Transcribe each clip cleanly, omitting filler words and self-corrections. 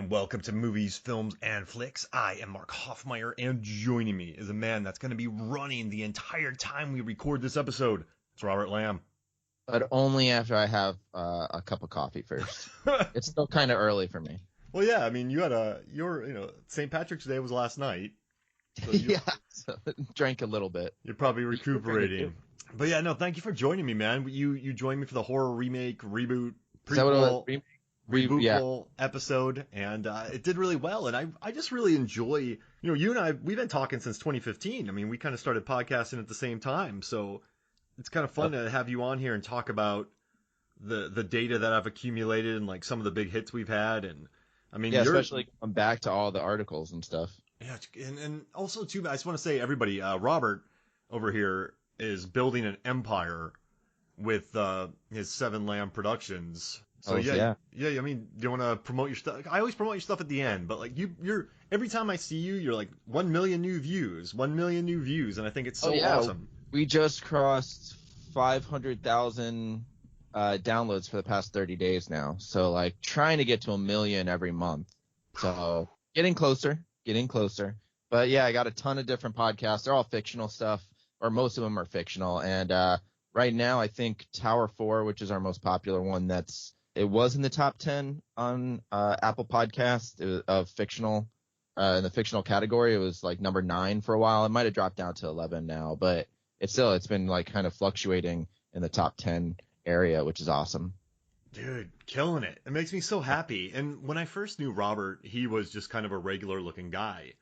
and welcome to Movies, Films, and Flicks. I am Mark Hoffmeyer, and joining me is a man that's going to be running the entire time we record this episode. It's Robert Lamb. But only after I have a cup of coffee first. It's still kind of early for me. Well, yeah, I mean, St. Patrick's Day was last night. So so drank a little bit. You're probably recuperating. But yeah, no, thank you for joining me, man. You joined me for the horror remake, reboot, prequel, rebootful episode, and it did really well. And I just really enjoy, you and I, we've been talking since 2015. I mean, we kind of started podcasting at the same time, so it's kind of fun to have you on here and talk about the data that I've accumulated and like some of the big hits we've had. And I mean, especially going back to all the articles and stuff. Yeah, and also too, I just want to say, everybody, Robert over here is building an empire with his Seven Lamb Productions. So yeah. I mean, do you want to promote your stuff? I always promote your stuff at the end, but like you're every time I see you, you're like 1 million new views, 1 million new views, and I think it's so awesome. We just crossed 500,000 downloads for the past 30 days now. So like trying to get to 1 million every month. So getting closer. But yeah, I got a ton of different podcasts. They're all fictional stuff, or most of them are fictional. And right now, I think Tower 4, which is our most popular one, it was in the top 10 on Apple Podcasts of fictional. In the fictional category, it was like number 9 for a while. It might have dropped down to 11 now, but it's been like kind of fluctuating in the top 10 area, which is awesome. Dude, killing it. It makes me so happy. And when I first knew Robert, he was just kind of a regular looking guy.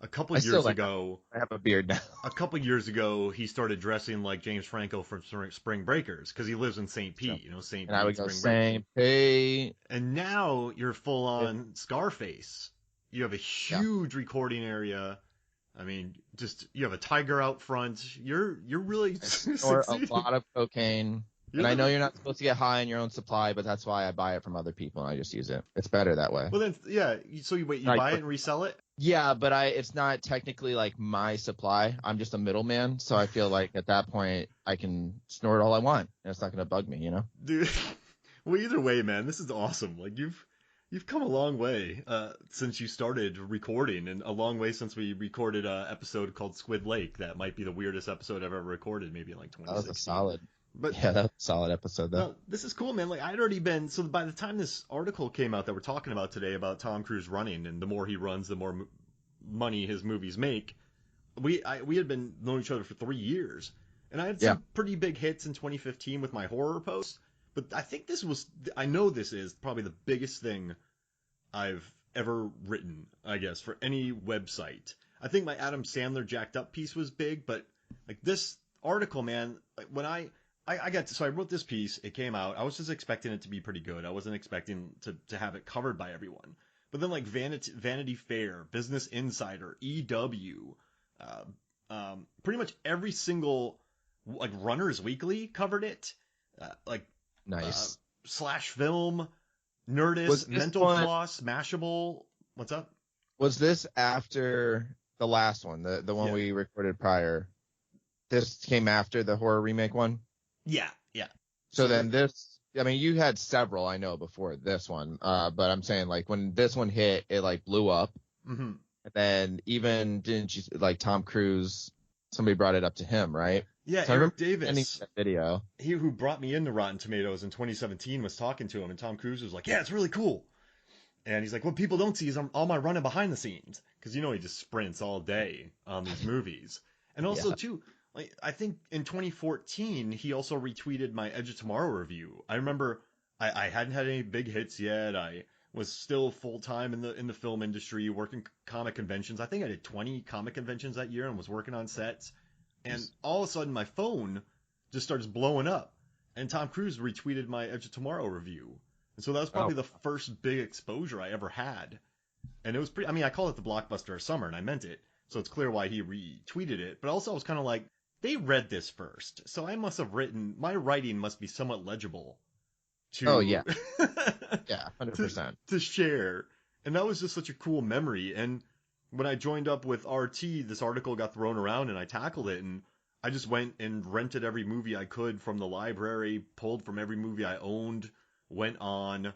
A couple years ago, I have a beard now. A couple years ago, he started dressing like James Franco from Spring Breakers because he lives in St. Pete, St. Pete. And I would go St. Pete. And now you're full on Scarface. You have a huge recording area. I mean, just you have a tiger out front. You're really or a lot of cocaine. And I know you're not supposed to get high in your own supply, but that's why I buy it from other people and I just use it. It's better that way. Well then, yeah. So you buy it and resell it? Yeah, but it's not technically like my supply. I'm just a middleman, so I feel like at that point I can snort all I want, and it's not going to bug me, Dude, well, either way, man, this is awesome. Like you've come a long way since you started recording, and a long way since we recorded an episode called Squid Lake. That might be the weirdest episode I've ever recorded, maybe in like 2016. That was a solid. But yeah, that's a solid episode, though. This is cool, man. Like, I'd already been... So by the time this article came out that we're talking about today about Tom Cruise running, and the more he runs, the more money his movies make, we had been knowing each other for 3 years. And I had some pretty big hits in 2015 with my horror posts. But I think I know this is probably the biggest thing I've ever written, I guess, for any website. I think my Adam Sandler jacked up piece was big, but like this article, man, like when I wrote this piece, it came out, I was just expecting it to be pretty good. I wasn't expecting to have it covered by everyone. But then like Vanity Fair, Business Insider, EW, pretty much every single, like Runners Weekly covered it. Nice. Slash Film, Nerdist, Mental Floss, Mashable. What's up? Was this after the last one, the one we recorded prior? This came after the horror remake one? Yeah. So then this, I mean, you had several, I know, before this one, but I'm saying, like, when this one hit, it, like, blew up. Mm-hmm. And then even, didn't you, like, Tom Cruise, somebody brought it up to him, right? Yeah, so Eric Davis. That video. He who brought me into Rotten Tomatoes in 2017 was talking to him, and Tom Cruise was like, yeah, it's really cool. And he's like, what people don't see is all my running behind the scenes. Because, he just sprints all day on these movies. And also, too... Like, I think in 2014, he also retweeted my Edge of Tomorrow review. I remember I hadn't had any big hits yet. I was still full-time in the film industry, working comic conventions. I think I did 20 comic conventions that year and was working on sets. And all of a sudden, my phone just starts blowing up. And Tom Cruise retweeted my Edge of Tomorrow review. And so that was probably the first big exposure I ever had. And it was pretty... I mean, I call it the blockbuster of summer, and I meant it. So it's clear why he retweeted it. But also, I was kind of like... They read this first, so I must have my writing must be somewhat legible to... Oh, yeah. Yeah, 100%. To share. And that was just such a cool memory. And when I joined up with RT, this article got thrown around and I tackled it. And I just went and rented every movie I could from the library, pulled from every movie I owned, went on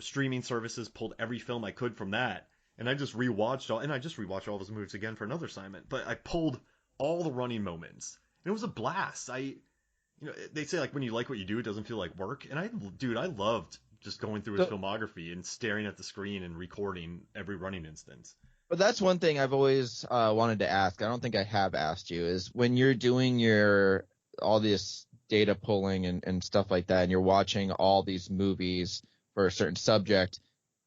streaming services, pulled every film I could from that, and I just rewatched all those movies again for another assignment. But I pulled all the running moments, and it was a blast. They say like when you like what you do, it doesn't feel like work, and I loved just going through his So, filmography and staring at the screen and recording every running instance. but that's one thing I've always wanted to ask. I don't think I have asked you is when you're doing all this data pulling and stuff like that, and you're watching all these movies for a certain subject.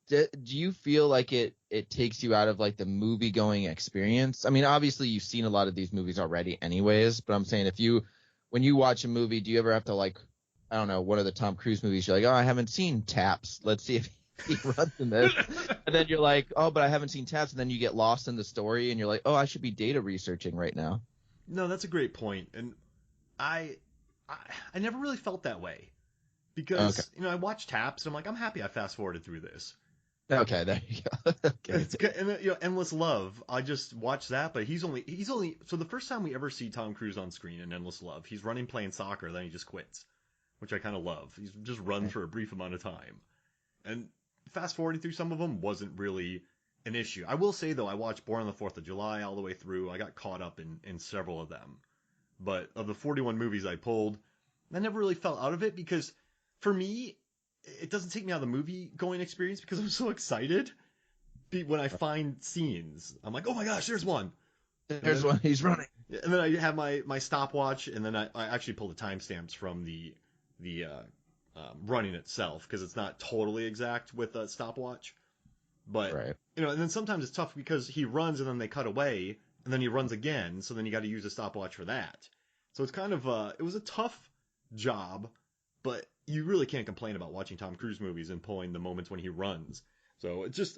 Do you feel like it takes you out of like the movie going experience? I mean, obviously you've seen a lot of these movies already anyways, but I'm saying when you watch a movie, do you ever have to like, I don't know, one of the Tom Cruise movies, you're like, oh, I haven't seen Taps. Let's see if he runs in this. And then you're like, oh, but I haven't seen Taps. And then you get lost in the story and you're like, oh, I should be data researching right now. No, that's a great point, and I I never really felt that way Okay. because I watched Taps and I'm like, I'm happy I fast forwarded through this. Okay, there you go. Okay. It's good, and Endless Love. I just watched that, but he's only so the first time we ever see Tom Cruise on screen in Endless Love, he's running playing soccer, then he just quits, which I kind of love. He's just runs for a brief amount of time, and fast forwarding through some of them wasn't really an issue. I will say though, I watched Born on the 4th of July all the way through. I got caught up in several of them, but of the 41 movies I pulled, I never really fell out of it because for me, it doesn't take me out of the movie going experience because I'm so excited when I find scenes. I'm like, oh my gosh, there's one. There's one. He's running. And then I have my stopwatch, and then I actually pull the timestamps from the running itself because it's not totally exact with a stopwatch. But Right. and then sometimes it's tough because he runs and then they cut away, and then he runs again, so then you got to use a stopwatch for that. So it's kind of it was a tough job, but you really can't complain about watching Tom Cruise movies and pulling the moments when he runs. So it's just,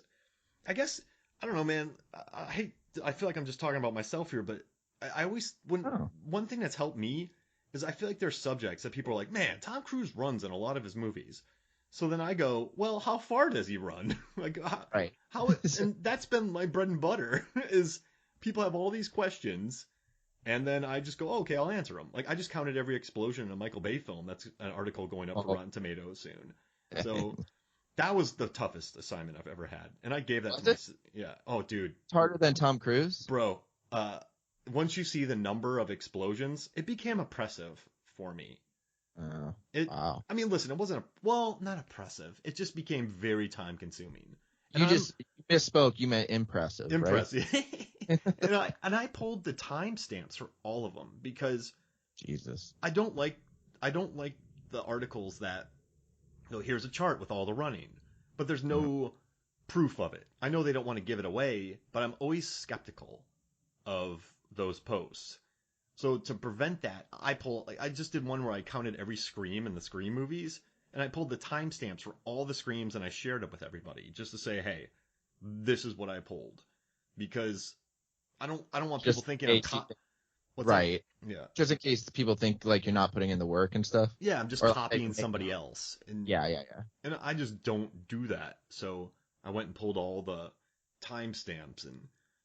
I guess, I don't know, man. I feel like I'm just talking about myself here, but I always, Oh. one thing that's helped me is I feel like there's subjects that people are like, man, Tom Cruise runs in a lot of his movies. So then I go, well, how far does he run? Like, Right. and that's been my bread and butter is people have all these questions and then I just go, oh, okay, I'll answer them. Like I just counted every explosion in a Michael Bay film. That's an article going up for Oh. Rotten Tomatoes soon. So that was the toughest assignment I've ever had, and I gave that Was to my it? yeah. Oh, dude, It's harder than Tom Cruise. bro. Once you see the number of explosions, it became oppressive for me. Oh, It. wow. I mean, listen, it wasn't not oppressive. It just became very time consuming. And You I'm just misspoke. You meant impressive, right? impressive. and I pulled the timestamps for all of them because Jesus. I don't like the articles that here's a chart with all the running, but there's no proof of it. I know they don't want to give it away, but I'm always skeptical of those posts. So to prevent that, I just did one where I counted every scream in the Scream movies, and I pulled the timestamps for all the screams and I shared it with everybody just to say, hey, this is what I pulled, because I don't want people Just thinking in case what's that? right. Yeah. Just in case people think like you're not putting in the work and stuff. Yeah, I'm just Or like, copying somebody else. yeah, yeah, yeah. And I just don't do that. So I went and pulled all the timestamps and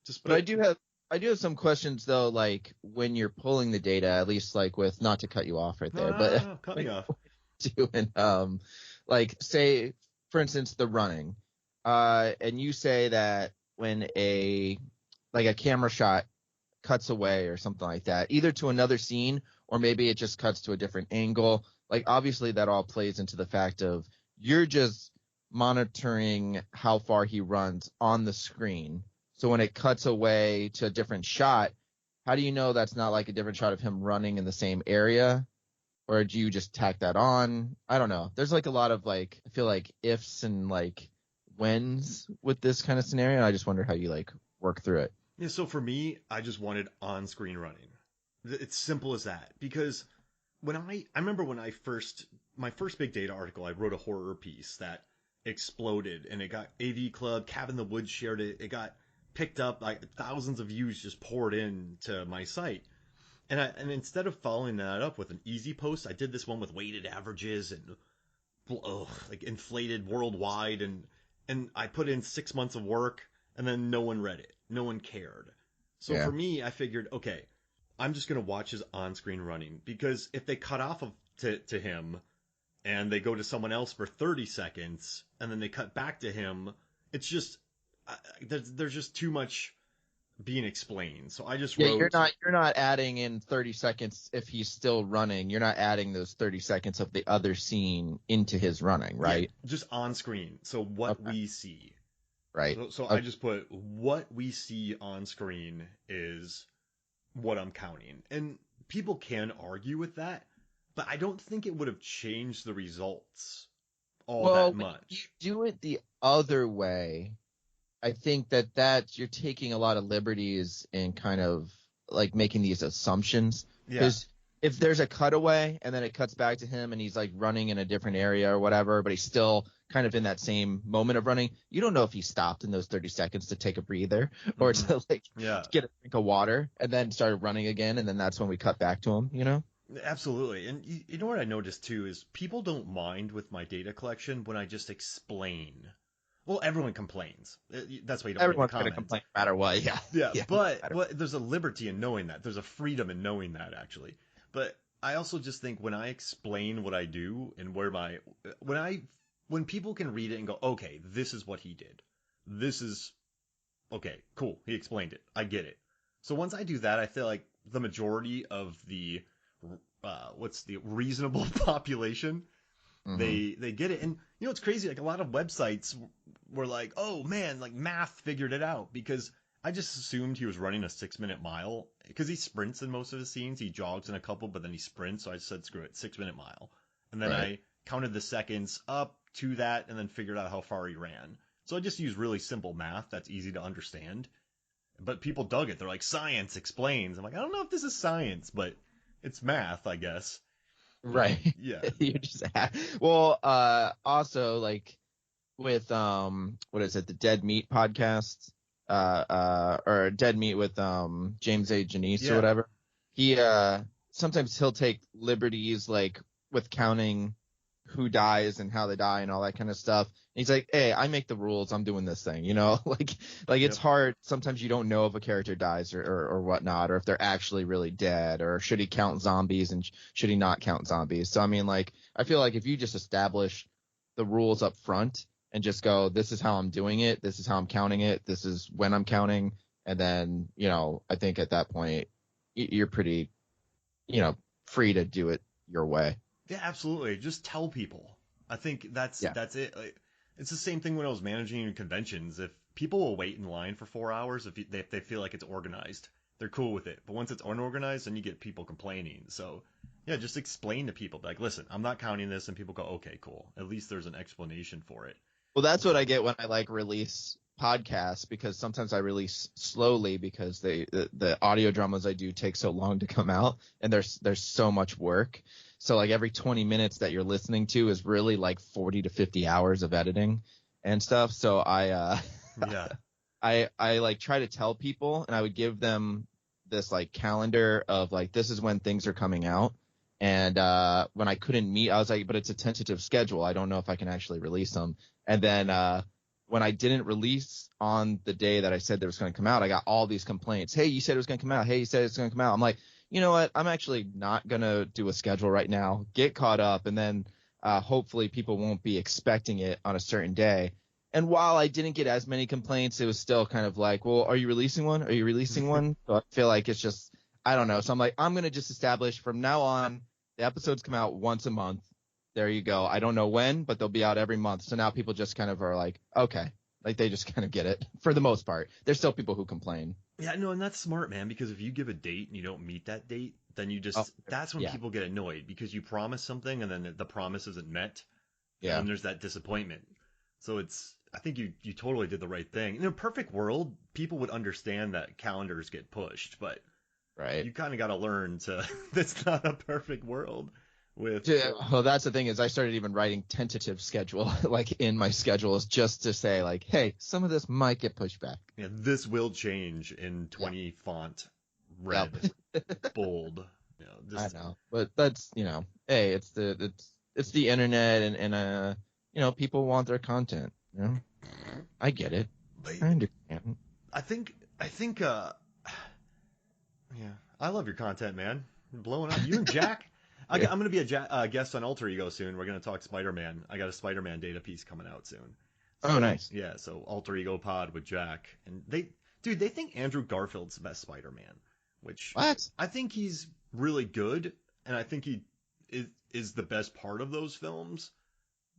just But I do have some questions though, like when you're pulling the data, at least like with not to cut you off right there, but no, cut me off. doing like say for instance the running. And you say that when a camera shot cuts away or something like that, either to another scene or maybe it just cuts to a different angle. Like obviously that all plays into the fact of you're just monitoring how far he runs on the screen. So when it cuts away to a different shot, how do you know that's not like a different shot of him running in the same area? Or do you just tack that on? I don't know. There's like a lot of like, I feel like ifs and like whens with this kind of scenario. I just wonder how you like work through it. Yeah, so for me, I just wanted on-screen running. It's simple as that. Because when I remember when my first big data article, I wrote a horror piece that exploded and it got AV Club, Cabin in the Woods shared it. It got picked up, like thousands of views just poured in to my site. And instead of following that up with an easy post, I did this one with weighted averages and like inflated worldwide, and I put in 6 months of work, and then no one read it, no one cared. So Yeah. for me, I figured, okay, I'm just gonna watch his on-screen running because if they cut off to him, and they go to someone else for 30 seconds, and then they cut back to him. It's just there's just too much being explained. So I just Yeah, wrote, you're not adding in 30 seconds if he's still running. You're not adding those 30 seconds of the other scene into his running, right? yeah, just on screen. So what Okay. we see. Right. So I Okay. just put what we see on screen is what I'm counting. And people can argue with that, but I don't think it would have changed the results all Well, that when you much. do it the other way, I think that you're taking a lot of liberties and kind of like making these assumptions. Yeah. Because if there's a cutaway and then it cuts back to him and he's like running in a different area or whatever, but he's still kind of in that same moment of running, you don't know if he stopped in those 30 seconds to take a breather or Hmm. to like Yeah. get a drink of water and then started running again. And then that's when we cut back to him, you know? Absolutely. And you know what I noticed too is people don't mind with my data collection when I just explain. Well, everyone complains. That's why you don't read the Everyone's going to comments. complain no matter what. Yeah. Yeah, Yeah. No but matter. but there's a liberty in knowing that. There's a freedom in knowing that actually. But I also just think when I explain what I do and where my when people can read it and go, "Okay, this is what he did. This is okay, cool. He explained it. I get it." So once I do that, I feel like the majority of the what's the reasonable population Hmm. they get it. And you know it's crazy, like a lot of websites were like, oh man, like math figured it out, because I just assumed he was running a 6 minute mile, because he sprints in most of his scenes. He jogs in a couple, but then he sprints. So I said, screw it, 6 minute mile. And then Right. I counted the seconds up to that and then figured out how far he ran. So I just use really simple math that's easy to understand. But people dug it. They're like, science explains. I'm like, I don't know if this is science, but it's math, I guess. But Right. yeah, You just well, also like with what is it, the Dead Meat podcast, or Dead Meat with James A. Janice or yeah, whatever. He sometimes he'll take liberties like with counting who dies and how they die and all that kind of stuff. And he's like, hey, I make the rules. I'm doing this thing, you know, like it's yep. hard. Sometimes you don't know if a character dies or whatnot, or if they're actually really dead, or should he count zombies and should he not count zombies? So, I mean, like, I feel like if you just establish the rules up front and just go, this is how I'm doing it. This is how I'm counting it. This is when I'm counting. And then, you know, I think at that point you're pretty, you know, free to do it your way. Yeah, absolutely. Just tell people. I think Yeah. that's it. Like, it's the same thing when I was managing conventions. If people will wait in line for 4 hours, if they feel like it's organized, they're cool with it. But once it's unorganized, then you get people complaining. So yeah, just explain to people, like, listen, I'm not counting this, and people go, okay, cool. At least there's an explanation for it. Well, that's what So I get when I like release podcasts, because sometimes I release slowly because the audio dramas I do take so long to come out, and there's so much work. So like every 20 minutes that you're listening to is really like 40 to 50 hours of editing and stuff. So yeah, I like try to tell people, and I would give them this like calendar of like, this is when things are coming out. And when I couldn't meet, I was like, but it's a tentative schedule. I don't know if I can actually release them. And then when I didn't release on the day that I said there was going to come out, I got all these complaints. Hey, you said it was going to come out. Hey, you said it's going to come out. I'm like, you know what? I'm actually not going to do a schedule right now. Get caught up, and then hopefully people won't be expecting it on a certain day. And while I didn't get as many complaints, it was still kind of like, well, are you releasing one? Are you releasing one? So I feel like it's just, I don't know. So I'm like, I'm going to just establish from now on, the episodes come out once a month. There you go. I don't know when, but they'll be out every month. So now people just kind of are like, okay, like they just kind of get it for the most part. There's still people who complain. yeah, no, and that's smart, man. Because if you give a date and you don't meet that date, then you Oh, just that's when yeah, people get annoyed, because you promise something and then the promise isn't met, and yeah, then there's that disappointment. So it's I think you totally did the right thing. In a perfect world, people would understand that calendars get pushed, but right. you kind of got to learn to. That's not a perfect world. With Yeah, well, that's the thing is I started even writing tentative schedule like in my schedules just to say like, hey, some of this might get pushed back. this will change in Yeah. 20 font, Yep. red, bold. You know, I just know, but that's, you know, hey, it's the internet, and you know, people want their content. You know, I get it. but I understand. I think yeah, I love your content, man. You're blowing up. You and Jack. I'm going to be a guest on Alter Ego soon. We're going to talk Spider-Man. I got a Spider-Man data piece coming out soon. Oh, So, nice. yeah, so Alter Ego Pod with Jack. And they think Andrew Garfield's the best Spider-Man, which What? I think he's really good, and I think he is the best part of those films.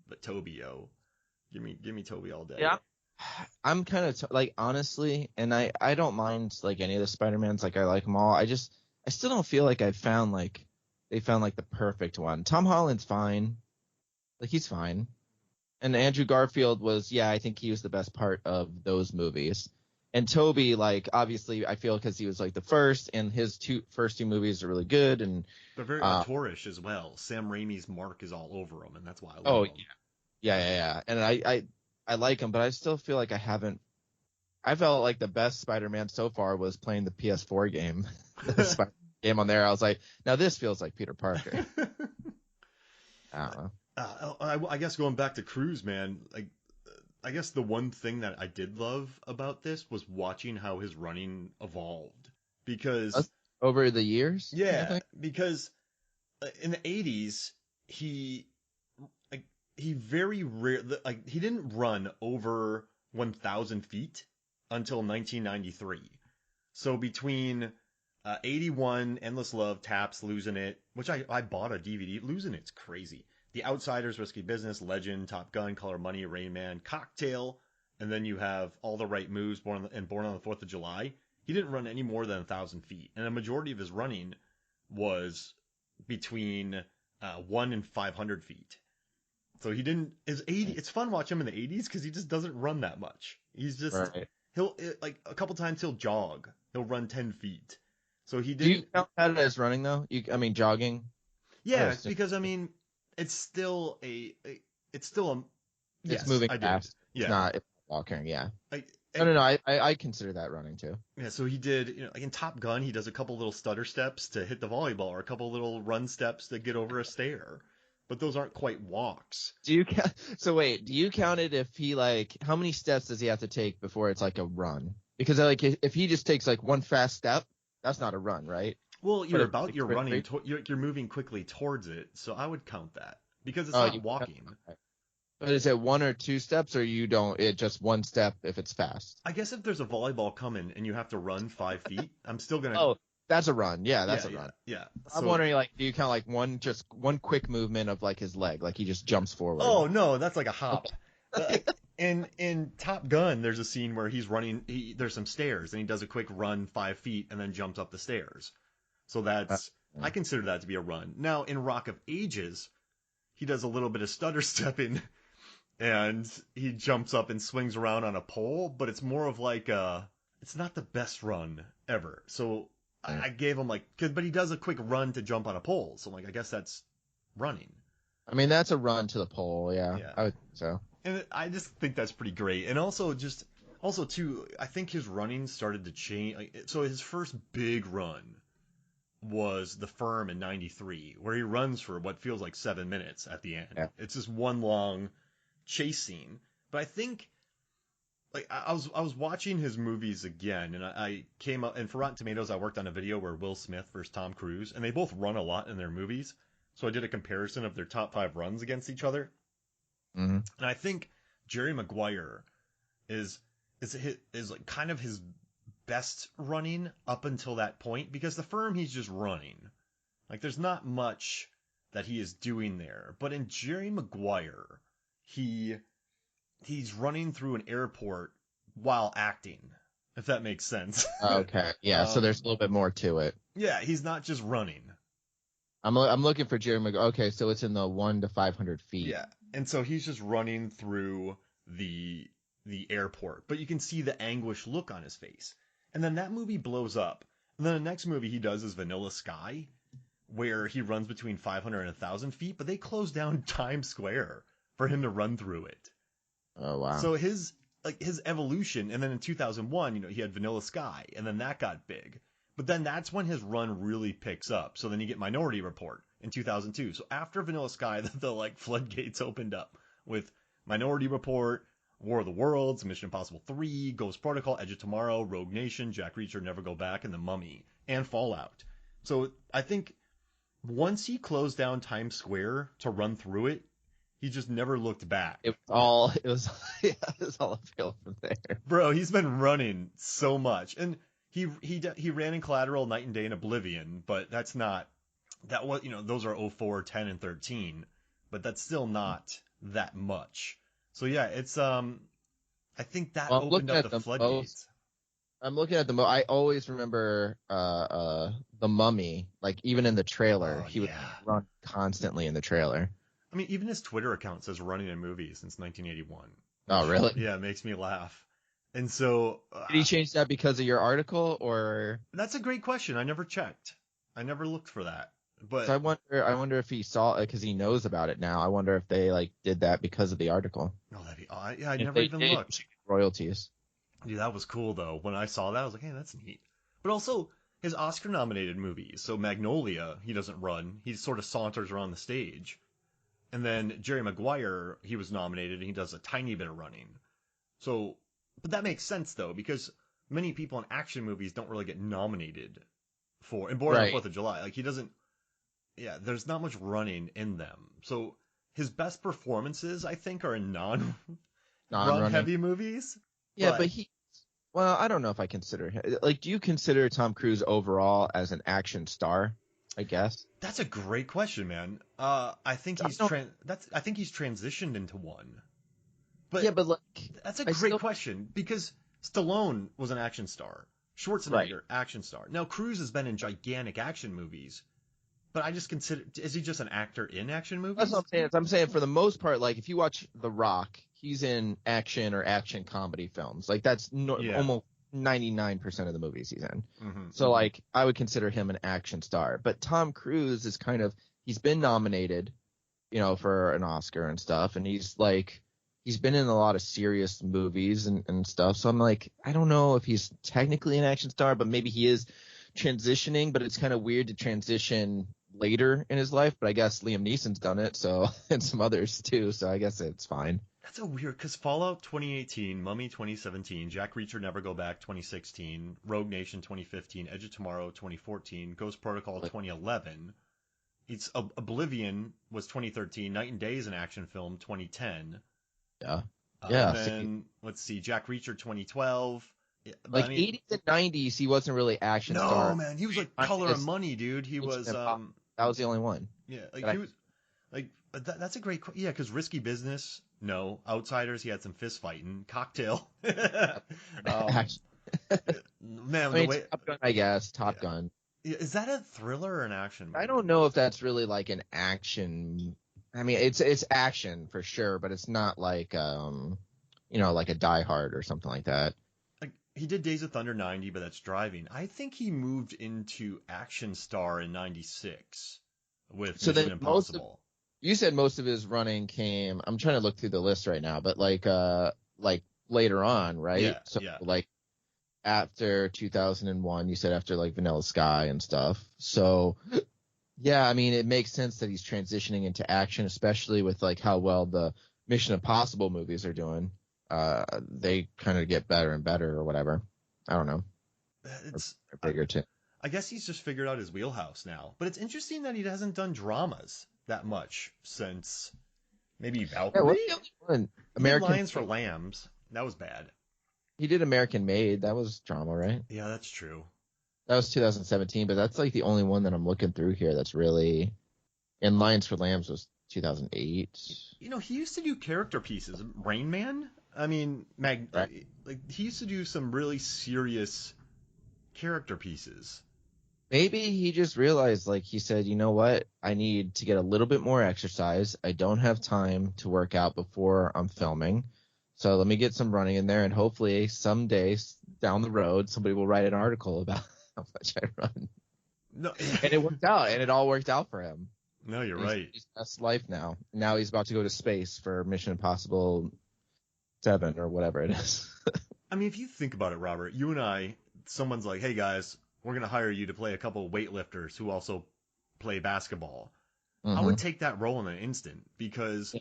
But Tobey, give me Tobey all day. Yeah. I'm kind of like, honestly, and I don't mind like any of the Spider-Mans. Like, I like them all. I still don't feel like they found like the perfect one. Tom Holland's fine. Like, he's fine. And Andrew Garfield was, yeah, I think he was the best part of those movies. And Tobey, like, obviously, I feel because he was like the first, and his first two movies are really good. And They're very auteurish as well. Sam Raimi's mark is all over them, and that's why I love them. Yeah. And I like him, but I still feel like I felt like the best Spider-Man so far was playing the PS4 game. The Spider game on there. I was like, now this feels like Peter Parker. I don't know. I guess going back to Cruise, man, like, I guess the one thing that I did love about this was watching how his running evolved. Because over the years? Yeah, because in the 80s, he very rarely, like, he didn't run over 1,000 feet until 1993. So between 81, Endless Love, Taps, Losing It, which I bought a DVD. Losing It's crazy. The Outsiders, Risky Business, Legend, Top Gun, Color Money, Rain Man, Cocktail, and then you have All the Right Moves, Born on the 4th of July. He didn't run any more than 1,000 feet, and a majority of his running was between 1 and 500 feet. So he didn't. It's fun watching him in the 80s because he just doesn't run that much. He's just he'll like a couple times he'll jog. He'll run 10 feet. So he didn't. Do you count that as running though? Jogging. Yeah, because I mean, it's still it's yes, moving fast. Yeah. It's not walking. Yeah. No. I consider that running too. Yeah, so he did, like in Top Gun, he does a couple little stutter steps to hit the volleyball, or a couple little run steps to get over a stair. But those aren't quite walks. Do you count? So wait, do you count it if he how many steps does he have to take before it's like a run? Because like if he just takes like one fast step, that's not a run, right? Well, you're running, you're moving quickly towards it, so I would count that because it's not walking. But is it 1 or 2 steps, or you don't? It just one step if it's fast. I guess if there's a volleyball coming and you have to run 5 feet, I'm still gonna. Oh, that's a run. Yeah, that's a run. Yeah. I'm wondering, like, do you count like one quick movement of like his leg, like he just jumps forward? Oh no, that's like a hop. In Top Gun, there's a scene where he's running. There's some stairs, and he does a quick run 5 feet and then jumps up the stairs. So I consider that to be a run. Now in Rock of Ages, he does a little bit of stutter stepping. And he jumps up and swings around on a pole, but it's more of like it's not the best run ever. So I gave him but he does a quick run to jump on a pole. So I guess that's running. I mean, that's a run to the pole, yeah. I would think so. And I just think that's pretty great. And also too, I think his running started to change. So his first big run was The Firm in '93, where he runs for what feels like 7 minutes at the end. Yeah. It's just one long chase scene. But I think I was watching his movies again, and I came up, and for Rotten Tomatoes I worked on a video where Will Smith versus Tom Cruise, and they both run a lot in their movies. So I did a comparison of their top 5 runs against each other. Mm-hmm. And I think Jerry Maguire is like kind of his best running up until that point, because The Firm he's just running. Like there's not much that he is doing there. But in Jerry Maguire, he's running through an airport while acting, if that makes sense. Okay, yeah. So there's a little bit more to it. Yeah, he's not just running. I'm looking for Jerry Maguire. Okay, so it's in the 1 to 500 feet. Yeah, and so he's just running through the airport, but you can see the anguish look on his face. And then that movie blows up. And then the next movie he does is Vanilla Sky, where he runs between 500 and 1,000 feet, but they close down Times Square for him to run through it. Oh, wow. So his evolution, and then in 2001, he had Vanilla Sky, and then that got big. But then that's when his run really picks up. So then you get Minority Report in 2002. So after Vanilla Sky, the floodgates opened up with Minority Report, War of the Worlds, Mission Impossible 3, Ghost Protocol, Edge of Tomorrow, Rogue Nation, Jack Reacher, Never Go Back, and The Mummy, and Fallout. So I think once he closed down Times Square to run through it, he just never looked back. It was it was all uphill from there. Bro, he's been running so much, and he ran in Collateral, Night and Day, and Oblivion, but that's not that was those are 04, 10, and 13, but that's still not that much. So yeah, it's I think that Well, opened up the floodgates. I'm looking at I always remember the Mummy, like even in the trailer, Oh he would yeah. run constantly in the trailer. I mean, even his Twitter account says running in movies since 1981. Oh, really? Yeah, it makes me laugh. And so Did he change that because of your article, or? that's a great question. I never checked. I never looked for that. But So I wonder if he saw it because he knows about it now. I wonder if they like did that because of the article. oh, that'd be yeah, I If never they even did, looked. royalties. Dude, that was cool though. When I saw that, I was like, hey, that's neat. But also his Oscar-nominated movies. So Magnolia, he doesn't run. He sort of saunters around the stage. And then Jerry Maguire, he was nominated, and he does a tiny bit of running. So, but that makes sense though, because many people in action movies don't really get nominated for. And Born on the Right. 4th of July, like he doesn't. Yeah, there's not much running in them. So his best performances, I think, are in non-run Non-running. heavy movies. Yeah, but well, I don't know if I consider him. Like, do you consider Tom Cruise overall as an action star? I guess. That's a great question, man. I think he's I think he's transitioned into one. But Yeah, but like, that's a I great still- question because Stallone was an action star. Schwarzenegger, action star. Now Cruise has been in gigantic action movies, but I just consider is he just an actor in action movies? That's what I'm saying. I'm saying for the most part, like if you watch The Rock, he's in action or action comedy films. Like that's Yeah. almost 99% of the movies he's in. Mhm. So like I would consider him an action star. But Tom Cruise is he's been nominated, for an Oscar and stuff, and he's been in a lot of serious movies and stuff. So I'm like, I don't know if he's technically an action star, but maybe he is transitioning, but it's kind of weird to transition later in his life. But I guess Liam Neeson's done it, so and some others too. So I guess it's fine. That's a weird because Fallout 2018, Mummy 2017, Jack Reacher Never Go Back 2016, Rogue Nation 2015, Edge of Tomorrow 2014, Ghost Protocol 2011. It's Oblivion was 2013. Night and Day is an action film 2010. Yeah. And then let's see, Jack Reacher 2012. Like 80s and 90s, he wasn't really action star. No, man, he was like Color of Money, dude. He was that was the only one. Yeah, like he was like that's a great yeah, because Risky Business, no. Outsiders, he had some fist fighting. Cocktail. Man, the way Top Gun, I guess. Top Gun. Is that a thriller or an action movie? I don't know if that's really like an action. I mean, it's action for sure, but it's not like like a Die Hard or something like that. Like he did Days of Thunder 90, but that's driving. I think he moved into action star in 96 with Mission Impossible. You said most of his running came. I'm trying to look through the list right now, but like later on, right? Yeah, so yeah. like after 2001, you said after like Vanilla Sky and stuff. So yeah, I mean it makes sense that he's transitioning into action, especially with like how well the Mission Impossible movies are doing. They kind of get better and better or whatever. I don't know. It's bigger too. I guess he's just figured out his wheelhouse now. But it's interesting that he hasn't done dramas that much since maybe Valkyrie. Yeah, American Lions for Lambs. That was bad. He did American Made. That was drama, right? Yeah, that's true. That was 2017, but that's like the only one that I'm looking through here that's really. And Lions for Lambs was 2008. He used to do character pieces. Rain Man. I mean, like he used to do some really serious character pieces. Maybe he just realized, like he said, you know what? I need to get a little bit more exercise. I don't have time to work out before I'm filming. So let me get some running in there, and hopefully someday down the road, somebody will write an article about how much I run. No, and it worked out, and it all worked out for him. No, you're right. He's best life now. Now he's about to go to space for Mission Impossible 7 or whatever it is. I mean, if you think about it, Robert, you and I, someone's like, hey guys, we're going to hire you to play a couple of weightlifters who also play basketball. I would take that role in an instant because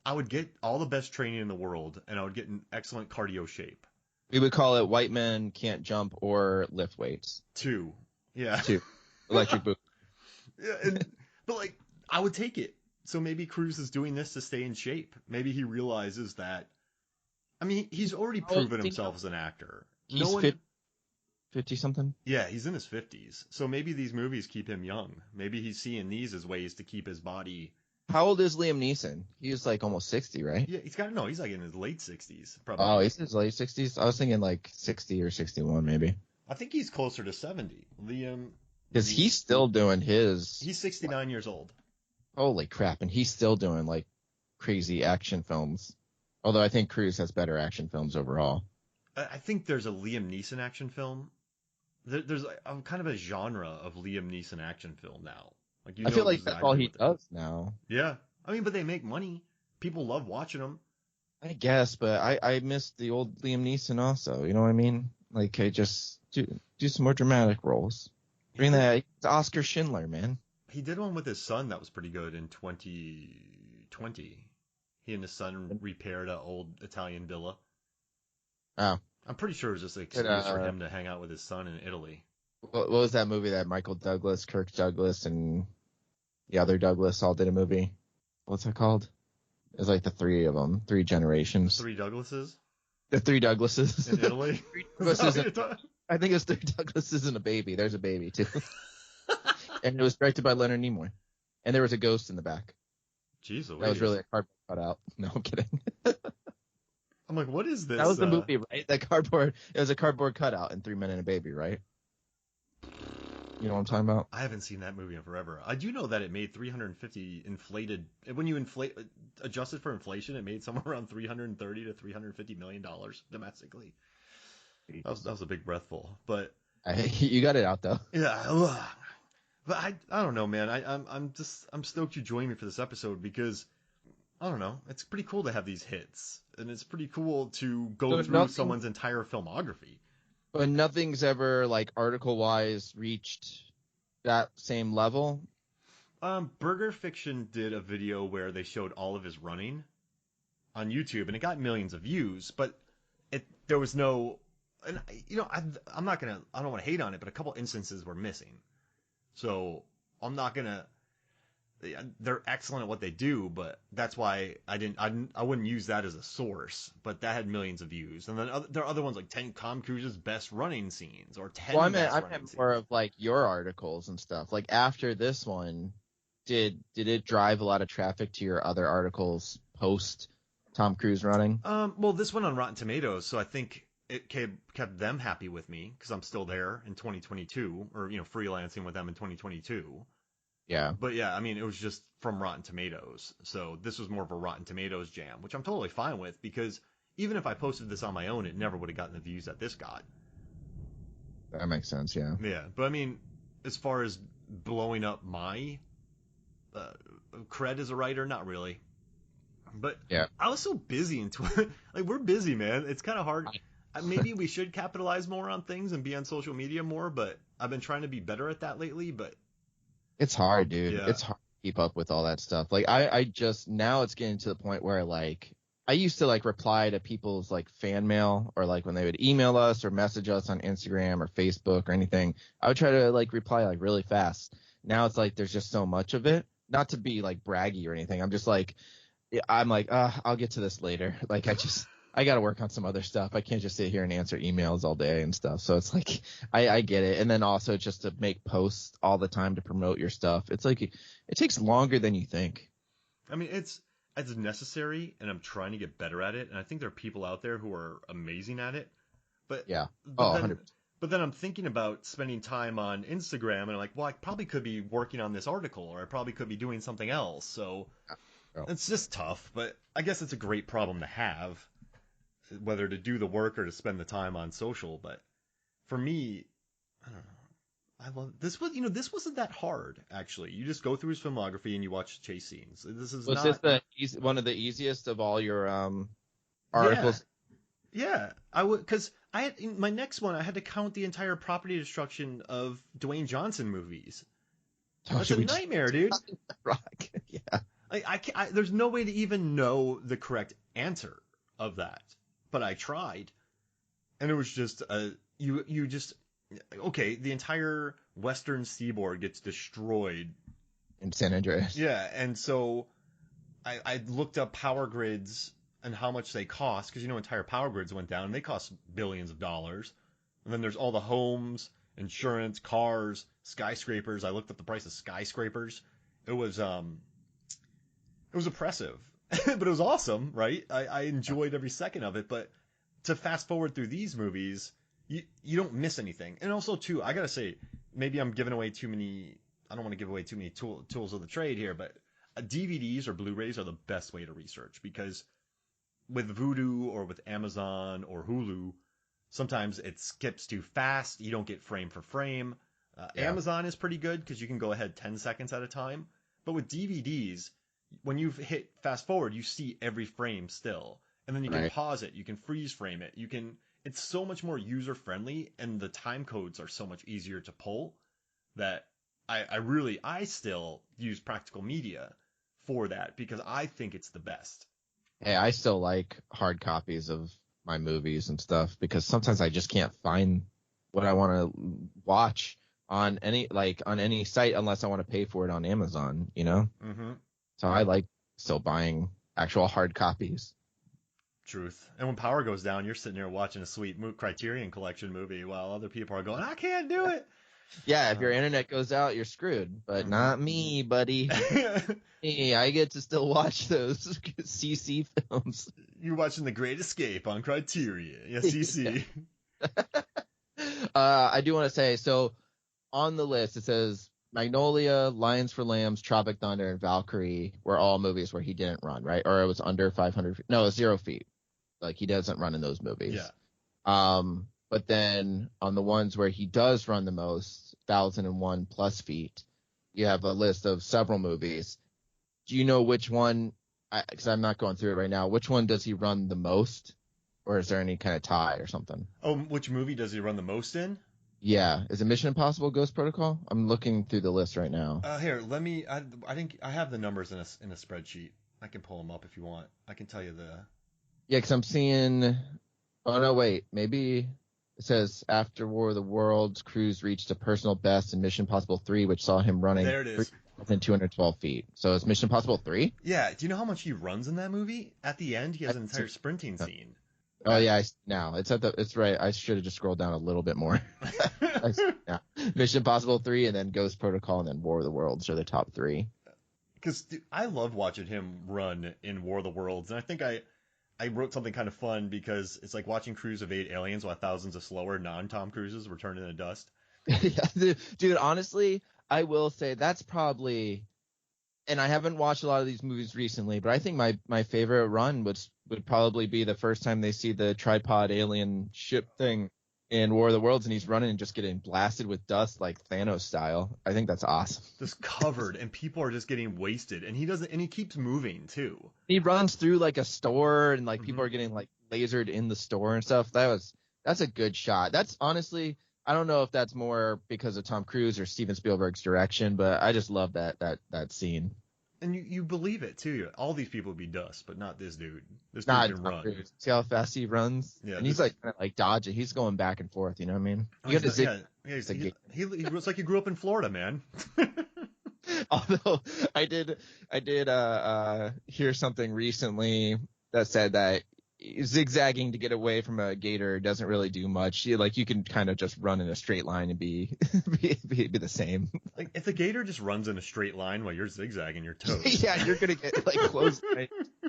I would get all the best training in the world and I would get in excellent cardio shape. We would call it white men can't jump or lift weights. 2. Yeah. 2. Electric boot. Yeah, but like, I would take it. So maybe Cruise is doing this to stay in shape. Maybe he realizes that. I mean, he's already How old proven is he now? himself as an actor. No He's one. 50 something. Yeah, he's in his 50s. So maybe these movies keep him young. Maybe he's seeing these as ways to keep his body. How old is Liam Neeson? He's like almost 60, right? Yeah, he's got to know. He's like in his late 60s, Oh, probably. he's in his late 60s. I was thinking like 60 or 61 maybe. I think he's closer to 70. Liam Because he's Neeson. still doing his. He's 69 years old. Holy crap. And he's still doing like crazy action films. Although I think Cruise has better action films overall. I think there's a Liam Neeson action film. There's a kind of a genre of Liam Neeson action film now. Like I feel like that's all exactly he what. does now. Yeah, I mean, but they make money. People love watching them. I guess, but I missed the old Liam Neeson also. You know what I mean? Like, I just do some more dramatic roles. Bring that. It's Oscar Schindler, man. He did one with his son that was pretty good in 2020. He and his son repaired an old Italian villa. Oh. I'm pretty sure it was just an excuse for him to hang out with his son in Italy. What was that movie that Michael Douglas, Kirk Douglas, and the other Douglas all did a movie? What's that called? It was like the three of them, three generations. Three Douglases? The three Douglases. In Italy? I think it was three Douglases and a baby. There's a baby, too. And it was directed by Leonard Nimoy. And there was a ghost in the back. Jeez, that was really a cardboard cutout. No, I'm kidding. I'm like, what is this? That was the movie, right? That cardboard. It was a cardboard cutout in 3 Men and a Baby, right? You know what I'm talking about? I haven't seen that movie in forever. I do know that it made 350 inflated. When you adjusted for inflation, it made somewhere around 330 to 350 million dollars domestically. That was a big breathful, but you got it out though. Yeah, but I don't know, man. I'm stoked you joined me for this episode because I don't know. It's pretty cool to have these hits, and it's pretty cool to go through someone's entire filmography. But nothing's ever, like, article-wise reached that same level? Burger Fiction did a video where they showed all of his running on YouTube, and it got millions of views, but there was no... And, you know, I don't want to hate on it, but a couple instances were missing. So, I'm not going to... They're excellent at what they do, but that's why I wouldn't use that as a source. But that had millions of views, and then there are other ones like 10 Tom Cruise's best running scenes or 10. Well, I meant more of like your articles and stuff. Like after this one, did it drive a lot of traffic to your other articles post Tom Cruise running? Well, this went on Rotten Tomatoes, so I think it kept them happy with me because I'm still there in 2022, or freelancing with them in 2022. Yeah. But yeah, I mean, it was just from Rotten Tomatoes. So this was more of a Rotten Tomatoes jam, which I'm totally fine with because even if I posted this on my own, it never would have gotten the views that this got. That makes sense, yeah. Yeah, but I mean, as far as blowing up my cred as a writer, not really. But yeah, I was so busy in Twitter. Like, we're busy, man. It's kind of hard. Maybe we should capitalize more on things and be on social media more, but I've been trying to be better at that lately, but it's hard, dude. Yeah. It's hard to keep up with all that stuff. Like I just now it's getting to the point where like I used to like reply to people's like fan mail or like when they would email us or message us on Instagram or Facebook or anything. I would try to like reply like really fast. Now it's like there's just so much of it. Not to be like braggy or anything. I'm like I'll get to this later. Like I got to work on some other stuff. I can't just sit here and answer emails all day and stuff. So it's like, I get it. And then also just to make posts all the time to promote your stuff. It's like, it takes longer than you think. I mean, it's necessary and I'm trying to get better at it. And I think there are people out there who are amazing at it, but yeah. But then I'm thinking about spending time on Instagram and I'm like, well, I probably could be working on this article or I probably could be doing something else. So It's just tough, but I guess it's a great problem to have. Whether to do the work or to spend the time on social, but for me, I don't know. I love this. This wasn't that hard actually. You just go through his filmography and you watch chase scenes. This is Was this one of the easiest of all your articles? Yeah, I would because I had in my next one. I had to count the entire property destruction of Dwayne Johnson movies. That's a nightmare, dude. Rock. Yeah. There's no way to even know the correct answer of that. But I tried, and it was just you just okay. The entire Western Seaboard gets destroyed in San Andreas. Yeah, and so I looked up power grids and how much they cost, because entire power grids went down and they cost billions of dollars. And then there's all the homes, insurance, cars, skyscrapers. I looked up the price of skyscrapers. It was oppressive, but it was awesome, right? I enjoyed every second of it. But to fast forward through these movies, you don't miss anything. And also too, I gotta say, maybe I'm giving away too many. I don't want to give away too many tools of the trade here, but DVDs or Blu-rays are the best way to research, because with Vudu or with Amazon or Hulu, sometimes it skips too fast. You don't get frame for frame. Yeah. Amazon is pretty good because you can go ahead 10 seconds at a time. But with DVDs, when you hit fast forward, you see every frame still. And then you can Right. pause it. You can freeze frame it. It's so much more user friendly, and the time codes are so much easier to pull that I still use practical media for that, because I think it's the best. Hey, I still like hard copies of my movies and stuff because sometimes I just can't find what I want to watch on any site unless I want to pay for it on Amazon, Mm-hmm. So I like still buying actual hard copies. Truth. And when power goes down, you're sitting there watching a sweet Criterion Collection movie while other people are going, I can't do it. Yeah, if your internet goes out, you're screwed, but not me, buddy. Hey, I get to still watch those CC films. You're watching The Great Escape on Criterion. Yeah, CC. I do want to say, so on the list it says Magnolia, Lions for Lambs, Tropic Thunder, and Valkyrie were all movies where he didn't run, right? Or it was under 500 feet. No, 0 feet. Like, he doesn't run in those movies. Yeah. But then on the ones where he does run the most, 1,001 plus feet, you have a list of several movies. Do you know which one? Because I'm not going through it right now. Which one does he run the most? Or is there any kind of tie or something? Oh, which movie does he run the most in? Yeah. Is it Mission Impossible Ghost Protocol? I'm looking through the list right now. Here, let me. I think I have the numbers in a spreadsheet. I can pull them up if you want. I can tell you the. Yeah, because I'm seeing. Oh, no, wait. Maybe it says after War of the Worlds, Cruise reached a personal best in Mission Impossible 3, which saw him running There it is. 3,212 feet. So it's Mission Impossible 3? Yeah. Do you know how much he runs in that movie? At the end, he has an entire sprinting scene. Oh yeah, now it's right. I should have just scrolled down a little bit more. Yeah. Mission Impossible 3, and then Ghost Protocol, and then War of the Worlds are the top 3. Because I love watching him run in War of the Worlds, and I think I wrote something kind of fun, because it's like watching Cruise evade aliens while thousands of slower non-Tom Cruises were turned into dust. Yeah, dude, honestly, I will say that's probably, and I haven't watched a lot of these movies recently, but I think my favorite run would probably be the first time they see the tripod alien ship thing in War of the Worlds, and he's running and just getting blasted with dust like Thanos style. I think that's awesome. Just covered, and people are just getting wasted, and he keeps moving too. He runs through like a store, and like people are getting like lasered in the store and stuff. That's a good shot. That's honestly, I don't know if that's more because of Tom Cruise or Steven Spielberg's direction, but I just love that scene. And you believe it too. All these people would be dust, but not this dude. This Nah, dude can run. Cruise. See how fast he runs? Yeah, and he's like kind of like dodging. He's going back and forth. You know what I mean? Oh, You got to zig. he looks like he grew up in Florida, man. Although I did hear something recently that said that zigzagging to get away from a gator doesn't really do much. You can kind of just run in a straight line and be the same. Like, if the gator just runs in a straight line while you're zigzagging, you're toast. Yeah, you're gonna get like close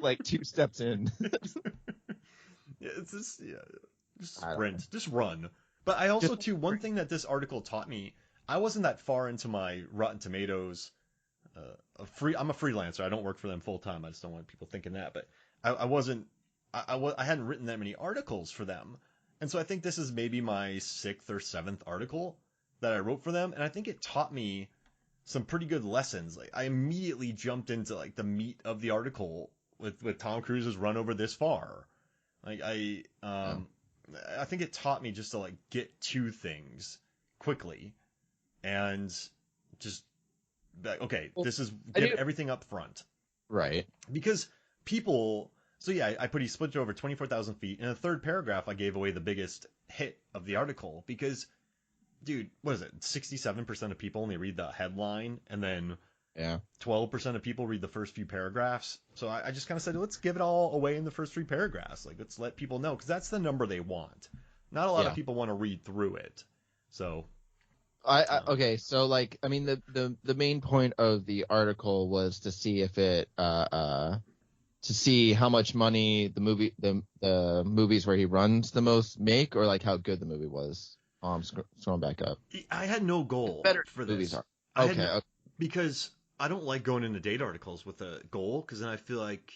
like 2 steps in. Yeah, just sprint, just run. But I also too, one thing that this article taught me, I wasn't that far into my Rotten Tomatoes. I'm a freelancer. I don't work for them full time. I just don't want people thinking that. But I wasn't. I hadn't written that many articles for them, and so I think this is maybe my 6th or 7th article that I wrote for them, and I think it taught me some pretty good lessons. Like, I immediately jumped into like the meat of the article with Tom Cruise's run over this far. Like, I think it taught me just to like get to things quickly, and just okay, this is get everything up front, right? Because people. So yeah, I put he split over 24,000 feet. In the third paragraph, I gave away the biggest hit of the article, because, dude, what is it? 67% of people only read the headline, and then Yeah. 12% of people read the first few paragraphs. So I just kind of said, let's give it all away in the first 3 paragraphs. Like, let's let people know, because that's the number they want. Not a lot of Yeah. people want to read through it. So, Okay, so like, I mean, the main point of the article was to see if it to see how much money the movies where he runs the most make, or like how good the movie was. Scrolling back up. I had no goal Better for movies this. are. I had Okay, no, okay. because I don't like going into date articles with a goal, because then I feel like,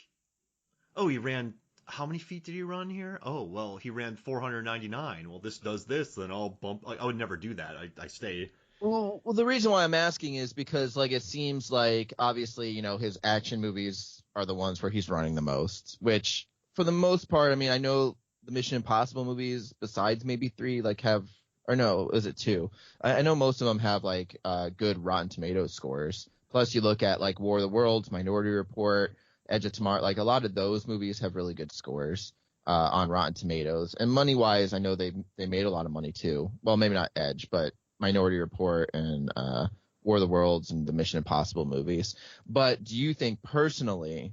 oh, he ran. How many feet did he run here? Oh, well, he ran 499. Well, this does this, then I'll bump. Like, I would never do that. I stay. Well, the reason why I'm asking is because like it seems like obviously his action movies are the ones where he's running the most, which for the most part, I mean, I know the Mission Impossible movies, besides maybe three, like have or no, is it two? I know most of them have like good Rotten Tomatoes scores. Plus, you look at like War of the Worlds, Minority Report, Edge of Tomorrow, like a lot of those movies have really good scores on Rotten Tomatoes. And money wise, I know they made a lot of money too. Well, maybe not Edge, but Minority Report and War of the Worlds and the Mission Impossible movies. But do you think personally,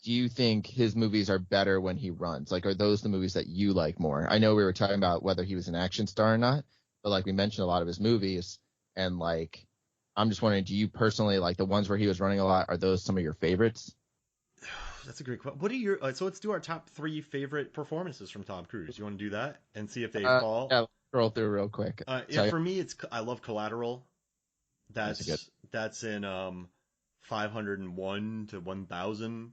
do you think his movies are better when he runs? Like, are those the movies that you like more? I know we were talking about whether he was an action star or not, but like we mentioned a lot of his movies, and like I'm just wondering, do you personally like the ones where he was running a lot? Are those some of your favorites? That's a great question. What are your so let's do our top 3 favorite performances from Tom Cruise. You want to do that and see if they fall? Yeah, scroll through real quick. Yeah, So for me, it's I love Collateral. that's a good. That's in 501 to 1000.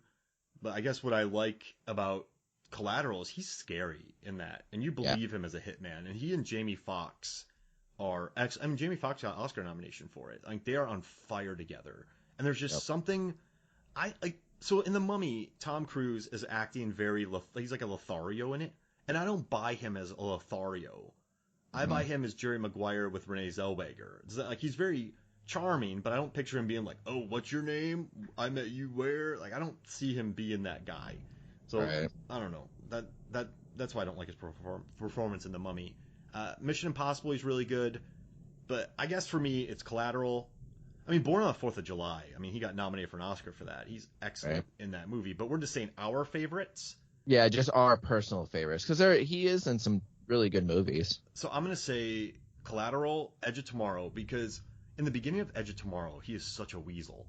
But I guess what I like about Collateral is he's scary in that, and you Yeah. believe him as a hitman. And he and Jamie Foxx are I mean, Jamie Foxx got an Oscar nomination for it. Like, they are on fire together, and there's Yep. just something I like. So in The Mummy, Tom Cruise is acting very he's like a Lothario in it, and I don't buy him as a Lothario. I Mm-hmm. buy him as Jerry Maguire with Renee Zellweger. Like, he's very charming, but I don't picture him being like, "Oh, what's your name? I met you where?" Like, I don't see him being that guy. So Right. I don't know. That's why I don't like his performance in The Mummy. Mission Impossible, he's really good, but I guess for me it's Collateral. I mean, Born on the Fourth of July. I mean, he got nominated for an Oscar for that. He's Right. excellent in that movie. But we're just saying our favorites. Yeah, just our personal favorites because he is in some really good movies. So I'm gonna say Collateral, Edge of Tomorrow, because in the beginning of Edge of Tomorrow, he is such a weasel.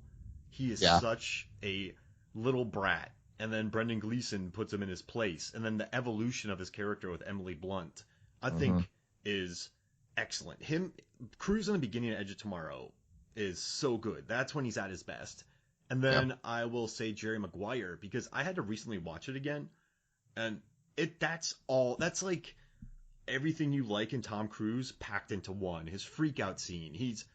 He is Yeah. such a little brat, and then Brendan Gleeson puts him in his place, and then the evolution of his character with Emily Blunt, I Mm-hmm. think, is excellent. Him, Cruise in the beginning of Edge of Tomorrow is so good. That's when he's at his best. And Yeah. then I will say Jerry Maguire, because I had to recently watch it again, and that's like everything you like in Tom Cruise packed into one. His freak out scene. He's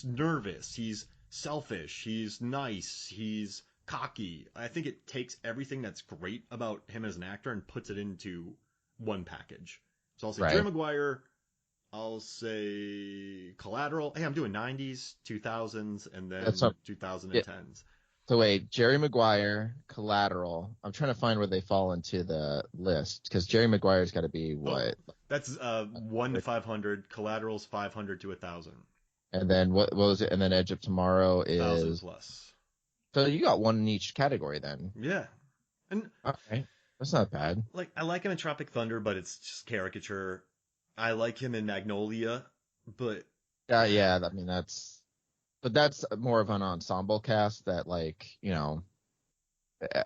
nervous. He's selfish. He's nice. He's cocky. I think it takes everything that's great about him as an actor and puts it into one package. So I'll say Jerry Right. Maguire. I'll say Collateral. Hey, I'm doing 90s, 2000s, and That's then up. Yeah. 2010s. So wait, Jerry Maguire, Collateral. I'm trying to find where they fall into the list because Jerry Maguire's got to be Oh, what? that's 1 to 500. Collateral's 500 to 1,000. And then what was it? And then Edge of Tomorrow 1,000 is. plus. So you got one in each category then. Yeah. And All right, that's not bad. like, I like him in Tropic Thunder, but it's just caricature. I like him in Magnolia, but Yeah. I mean but that's more of an ensemble cast that like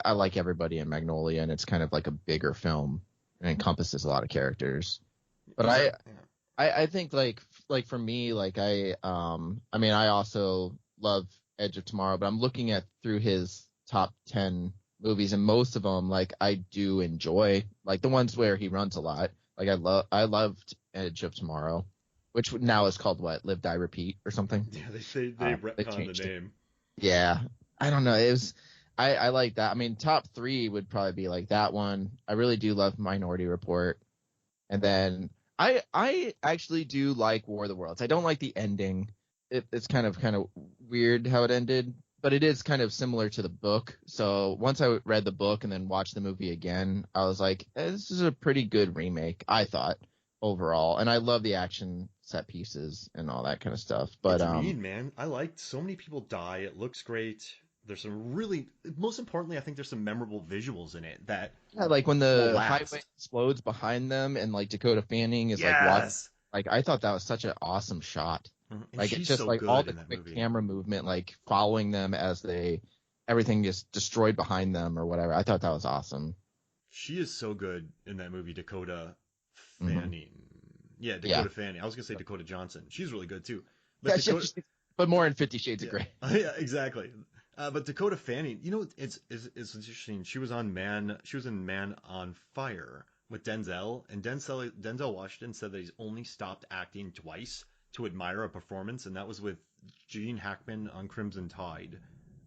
I like everybody in Magnolia, and it's kind of like a bigger film and encompasses a lot of characters. But exactly. I think like for me, like I mean I also love Edge of Tomorrow, but I'm looking at through his top 10 movies, and most of them like I do enjoy, like the ones where he runs a lot. Like I loved Edge of Tomorrow, which now is called what? Live Die Repeat or something. Yeah, they They retconned changed the it. name. Yeah. I don't know. It was I like that. I mean, top 3 would probably be like that one. I really do love Minority Report. And then I actually do like War of the Worlds. I don't like the ending. It's kind of weird how it ended, but it is kind of similar to the book. So once I read the book and then watched the movie again, I was like, this is a pretty good remake, I thought, overall. And I love the action set pieces and all that kind of stuff. But It's mean, man. I liked so many people die. It looks great. There's some really, most importantly, I think there's some memorable visuals in it that yeah, like when will the highway last. explodes behind them and like Dakota Fanning is like watching, Yes. like I thought that was such an awesome shot. And Like it's she's just so like all good the in that quick movie. camera movement, like following them as everything is destroyed behind them or whatever. I thought that was awesome. She is so good in that movie, Dakota Hmm. Fanning. Yeah, Yeah. Dakota Fanning. I was gonna say Dakota Johnson. She's really good too. But Yeah, Dakota, but more in 50 Shades of yeah, Grey. yeah, exactly. But Dakota Fanning, it's interesting. She was on Man. She was in Man on Fire with Denzel, and Denzel Washington said that he's only stopped acting twice to admire a performance, and that was with Gene Hackman on Crimson Tide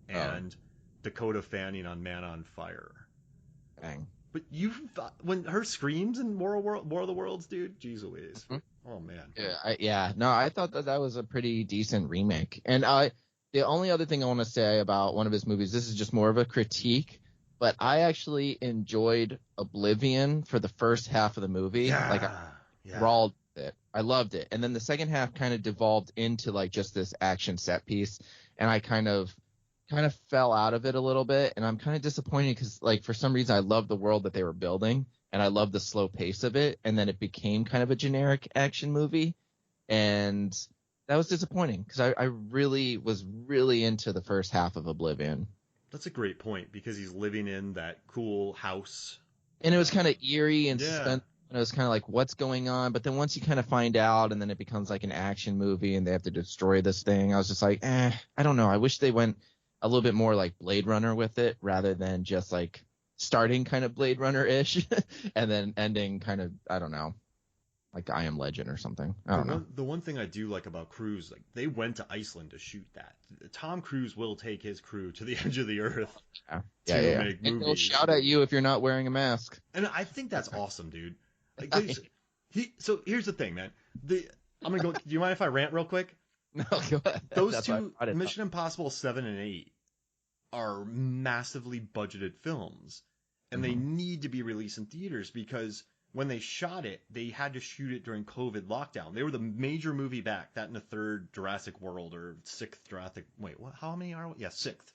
Oh, and Dakota Fanning on Man on Fire. dang. But you thought when her screams in War of the Worlds, dude, jeez Louise. Mhm. Oh man. Yeah, no, I thought that was a pretty decent remake. And the only other thing I want to say about one of his movies, this is just more of a critique, but I actually enjoyed Oblivion for the first half of the movie. Like I Yeah. Yeah. enthralled with it. I loved it. And then the second half kind of devolved into like just this action set piece, and I kind of fell out of it a little bit, and I'm kind of disappointed because like for some reason I love the world that they were building and I love the slow pace of it, and then it became kind of a generic action movie, and that was disappointing because I really was really into the first half of Oblivion. That's a great point because he's living in that cool house. And it was kind of eerie and Yeah. suspense. And it was kind of like, what's going on? But then once you kind of find out, and then it becomes like an action movie, and they have to destroy this thing. I was just like, I don't know. I wish they went a little bit more like Blade Runner with it, rather than just like starting kind of Blade Runner ish, and then ending kind of, I don't know, like I Am Legend or something. I don't know. The one thing I do like about Cruise, like they went to Iceland to shoot that. Tom Cruise will take his crew to the edge of the earth Yeah, to yeah. make And they'll movies. shout at you if you're not wearing a mask. And I think that's awesome, dude. Like so here's the thing, man. I'm gonna go. Do you mind if I rant real quick? No, go ahead. Those That's why I two, brought it up. Mission Impossible 7 and 8, are massively budgeted films, and they Mhm. need to be released in theaters because when they shot it, they had to shoot it during COVID lockdown. They were the major movie back, that and the third Jurassic World or sixth Jurassic. Wait, what? How many are? Yeah, sixth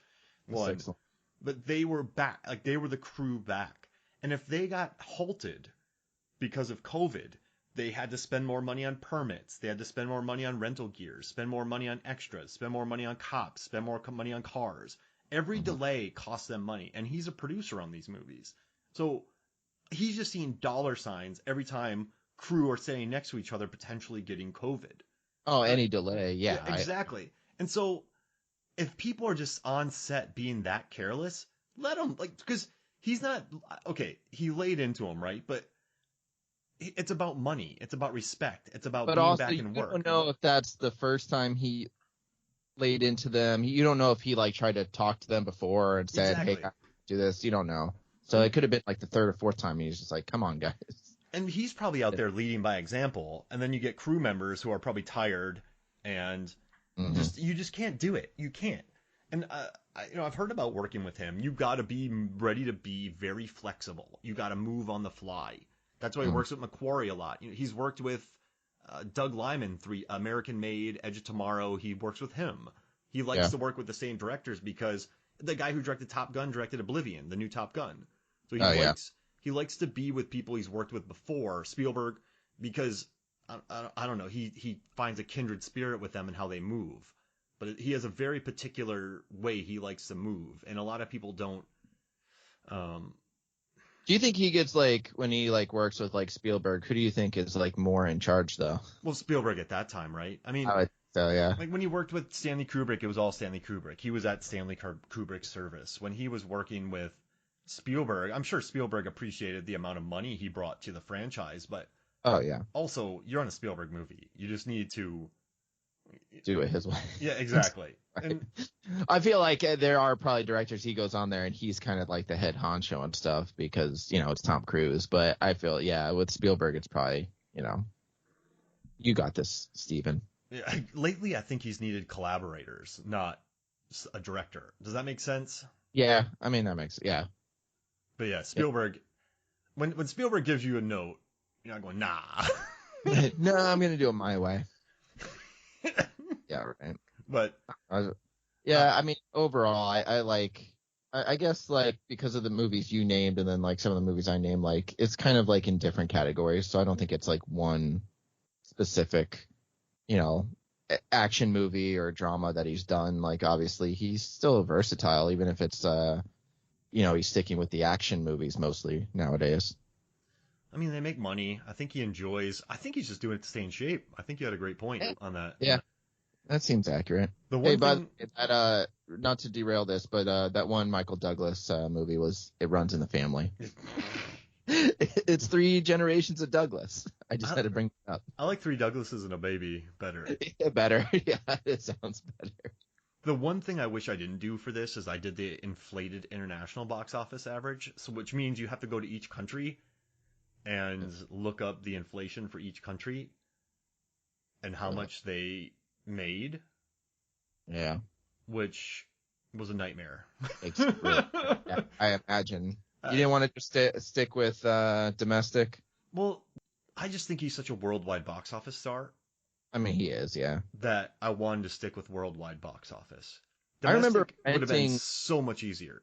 one. Six. But they were back, like they were the crew back. And if they got halted because of COVID, they had to spend more money on permits. They had to spend more money on rental gear, spend more money on extras, spend more money on cops, spend more money on cars. Every Mhm. delay costs them money, and he's a producer on these movies. So he's just seeing dollar signs every time crew are standing next to each other, potentially getting COVID. Oh, any delay, Yeah, yeah. exactly. And so if people are just on set being that careless, let him, like, because he's not, okay, he laid into him, right? But it's about money. It's about respect. It's about But being also, back you in work. don't know if that's the first time he laid into them. You don't know if he like tried to talk to them before and said, "Hey, Exactly. do this." You don't know. So And it could have been like the third or fourth time. He's just like, "Come on, guys." and he's probably out there leading by example, and then you get crew members who are probably tired and Hmm. you just can't do it. You can't. And I've heard about working with him. You got to be ready to be very flexible. You got to move on the fly. That's why he Hmm. works with Macquarie a lot. He's worked with Doug Liman, three American Made, Edge of Tomorrow. He works with him. He likes Yeah. to work with the same directors because the guy who directed Top Gun directed Oblivion, the new Top Gun. So Oh yeah. he likes to be with people he's worked with before. Spielberg, because I don't know, he finds a kindred spirit with them and how they move. But he has a very particular way he likes to move, and a lot of people don't. Um, Do you think he gets like when he like works with like Spielberg? Who do you think is like more in charge though? well, Spielberg at that time, right? I mean, I would so yeah. like when he worked with Stanley Kubrick, it was all Stanley Kubrick. He was at Stanley Kubrick's service. When he was working with Spielberg, I'm sure Spielberg appreciated the amount of money he brought to the franchise, but Oh yeah. also you're on a Spielberg movie. You just need to, Do it his way. yeah, exactly. And I feel like there are probably directors he goes on there and he's kind of like the head honcho and stuff because it's Tom Cruise. But I feel with Spielberg it's probably you got this, Steven. yeah, lately, I think he's needed collaborators, not a director. Does that make sense? Yeah, I mean that makes But yeah, Spielberg. When Spielberg gives you a note, you're not going nah. No, I'm gonna do it my way. Yeah, right. But Yeah, I mean, overall, I like, I guess like because of the movies you named and then like some of the movies I named, like it's kind of like in different categories. So I don't think it's like one specific, you know, action movie or drama that he's done. Like obviously he's still versatile, even if it's, he's sticking with the action movies mostly nowadays. I mean, they make money. I think he enjoys. I think he's just doing it to stay in shape. I think you had a great point Yeah. on that. Yeah, that seems accurate. The Hey, one but thing, that not to derail this, but that one Michael Douglas movie it runs in the family. It's three generations of Douglas. I just I, had to bring it up. I like Three Douglases and a Baby better. Better. Yeah, it sounds better. The one thing I wish I didn't do for this is I did the inflated international box office average, so which means you have to go to each country and look up the inflation for each country and how much they made, Yeah. which was a nightmare. Yeah, I imagine. You didn't want to just stick with domestic? Well, I just think he's such a worldwide box office star I mean, he is, yeah. that I wanted to stick with worldwide box office. I remember Domestic would have been renting. so much easier.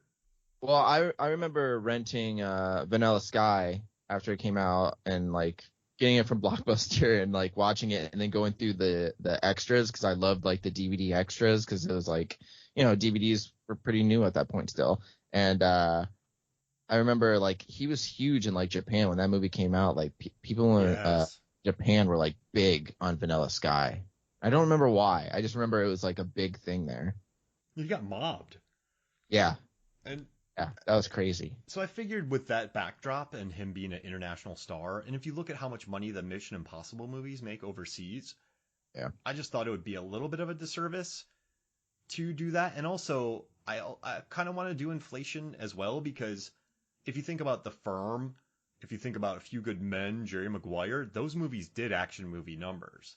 Well, I remember renting Vanilla Sky after it came out and like getting it from Blockbuster and like watching it and then going through the extras because I loved like the DVD extras because it was like, DVDs were pretty new at that point still. And I remember like he was huge in like Japan when that movie came out. Like people in Yes. Japan were like big on Vanilla Sky. I don't remember why. I just remember it was like a big thing there. You got mobbed. Yeah. And Yeah. That was crazy. so I figured with that backdrop and him being an international star, and if you look at how much money the Mission Impossible movies make overseas, Yeah. I just thought it would be a little bit of a disservice to do that. And also, I kind of want to do inflation as well because if you think about The Firm, if you think about A Few Good Men, Jerry Maguire, those movies did action movie numbers.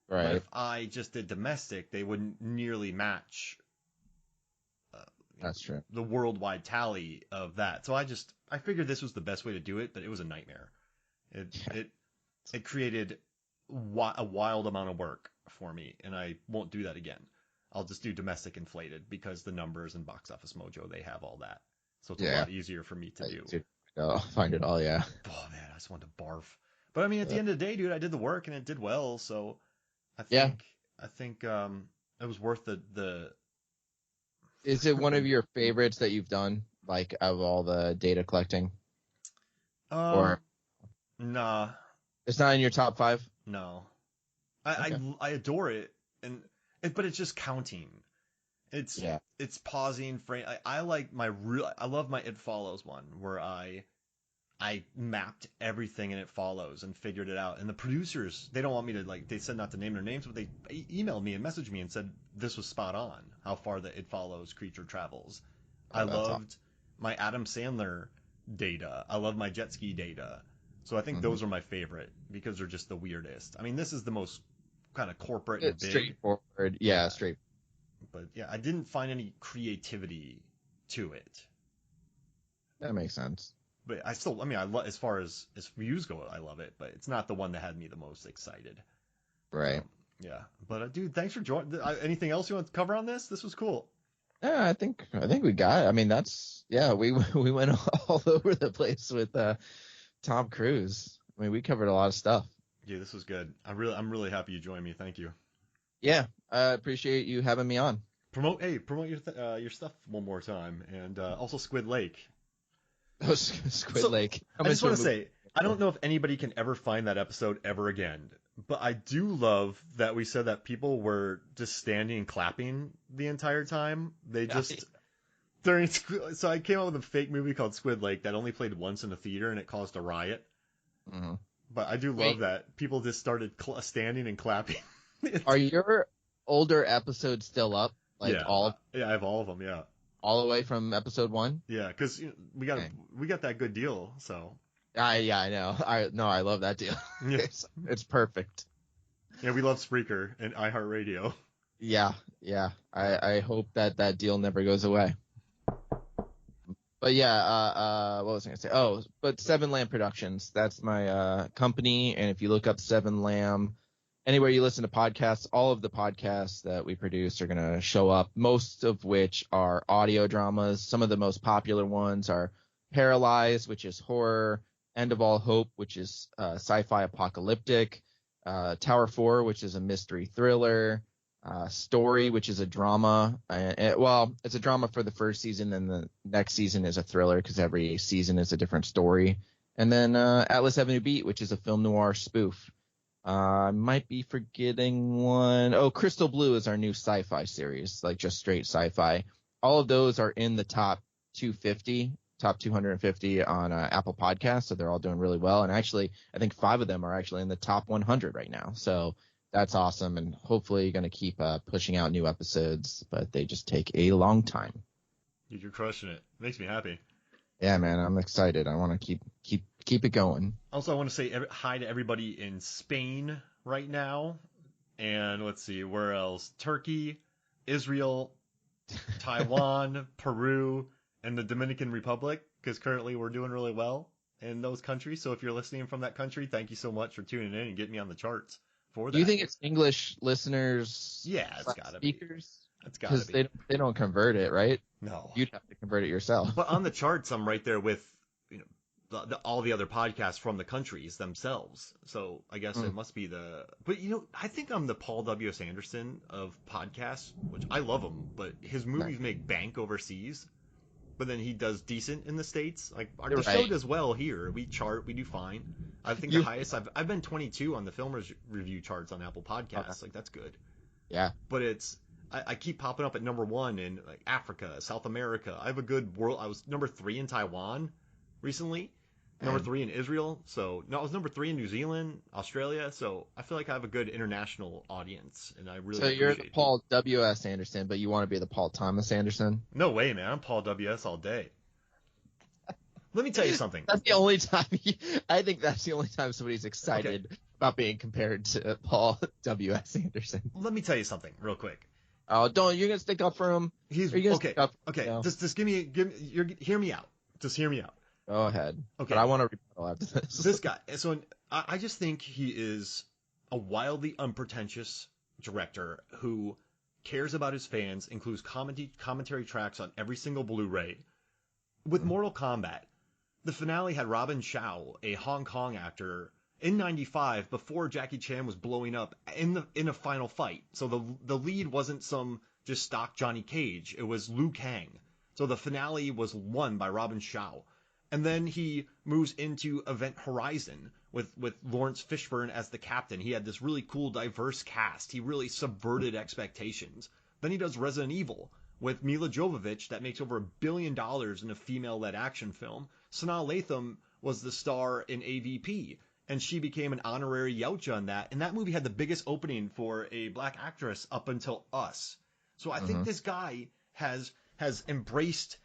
But Right. if I just did domestic, they wouldn't nearly match That's true. the worldwide tally of that. So I figured this was the best way to do it, but it was a nightmare. It created a wild amount of work for me, and I won't do that again. I'll just do domestic inflated because the numbers and Box Office Mojo, they have all that. So it's a lot easier for me to do. I'll find it all, yeah. Oh man, I just wanted to barf. But I mean, at the end of the day, dude, I did the work and it did well. So I Yeah. think it was worth the. Is it one of your favorites that you've done, like of all the data collecting? Or Nah, it's not in your top 5? no. Okay. I adore it, but it's just counting. It's pausing frame. I like I love my It Follows one where I mapped everything in It Follows and figured it out. And the producers, they don't want me to they said not to name their names, but they emailed me and messaged me and said this was spot on how far the It Follows creature travels. I loved my Adam Sandler data. I love my jet ski data. So I think those are my favorite because they're just the weirdest. I mean, this is the most kind of corporate and It's big. straightforward. Yeah, straight. But yeah, I didn't find any creativity to it. That makes sense. But I mean, as far as views go, I love it. But it's not the one that had me the most excited. Right. So, yeah. But dude, thanks for joining. Anything else you want to cover on this? This was cool. Yeah, I think we got it. I mean, we went all over the place with Tom Cruise. I mean, we covered a lot of stuff. Yeah, this was good. I'm really happy you joined me. Thank you. Yeah, I appreciate you having me on. Promote your stuff one more time, and also Squid Lake. Oh, Squid Lake. I just want to say, I don't know if anybody can ever find that episode ever again, but I do love that we said that people were just standing and clapping the entire time. They just so I came up with a fake movie called Squid Lake that only played once in a theater and it caused a riot. Mm-hmm. But I do love that people just started standing and clapping. Are your older episodes still up? Like yeah, I have all of them. Yeah, all the way from episode 1. Yeah, because we got that good deal. So yeah, I know. I love that deal. Yeah. It's perfect. Yeah, we love Spreaker and iHeartRadio. Yeah. I hope that deal never goes away. But yeah, what was I gonna say? Oh, but Seven Lamb Productions, that's my company, and if you look up Seven Lamb, anywhere you listen to podcasts, all of the podcasts that we produce are going to show up, most of which are audio dramas. Some of the most popular ones are Paralyzed, which is horror, End of All Hope, which is sci-fi apocalyptic, Tower 4, which is a mystery thriller, Story, which is a drama. Well, it's a drama for the first season, and the next season is a thriller because every season is a different story. And then Atlas Avenue Beat, which is a film noir spoof. I might be forgetting one. Oh, Crystal Blue is our new sci-fi series, like just straight sci-fi. All of those are in the top 250 on Apple Podcasts, so they're all doing really well. And actually, I think 5 of them are actually in the top 100 right now. So that's awesome, and hopefully going to keep pushing out new episodes, but they just take a long time. You're crushing it. Makes me happy. Yeah, man, I'm excited. I want to keep it going. Also, I want to say hi to everybody in Spain right now. And let's see, where else? Turkey, Israel, Taiwan, Peru, and the Dominican Republic, because currently we're doing really well in those countries. So if you're listening from that country, thank you so much for tuning in and getting me on the charts for that. Do you think it's English listeners? Yeah, it's gotta speakers? be. It's gotta be. Because they don't convert it, right? No. You'd have to convert it yourself. But on the charts, I'm right there with all the other podcasts from the countries themselves. So I guess it must be the. But I think I'm the Paul W.S. Anderson of podcasts, which I love him, but his movies make bank overseas. But then he does decent in the States. Like the show does well here. We chart, we do fine. I think the highest I've been 22 on the film review charts on Apple Podcasts. Like that's good. Yeah. But I keep popping up at number 1 in like Africa, South America. I have a good world. I was number 3 in Taiwan recently. Number 3 in Israel. So no, I was number 3 in New Zealand, Australia. So I feel like I have a good international audience, and I really. So you're the Paul W.S. Anderson, but you want to be the Paul Thomas Anderson? No way, man! I'm Paul W.S. all day. Let me tell you something. That's the only time. I think that's the only time somebody's excited about being compared to Paul W.S. Anderson. Let me tell you something real quick. Oh, don't! You're gonna stick up for him. He's okay. Okay, just hear me out. Just hear me out. Go ahead. Okay. But I want to rebuttal after this. This guy. So I just think he is a wildly unpretentious director who cares about his fans, includes commentary tracks on every single Blu-ray. With Mortal Kombat, the finale had Robin Shou, a Hong Kong actor, in '95 before Jackie Chan was blowing up in a final fight. So the lead wasn't some just stock Johnny Cage. It was Liu Kang. So the finale was won by Robin Shou. And then he moves into Event Horizon with Lawrence Fishburne as the captain. He had this really cool, diverse cast. He really subverted expectations. Then he does Resident Evil with Mila Jovovich that makes over $1 billion in a female-led action film. Sanaa Lathan was the star in AVP, and she became an honorary Yautja in that. And that movie had the biggest opening for a black actress up until Us. So I think this guy has embraced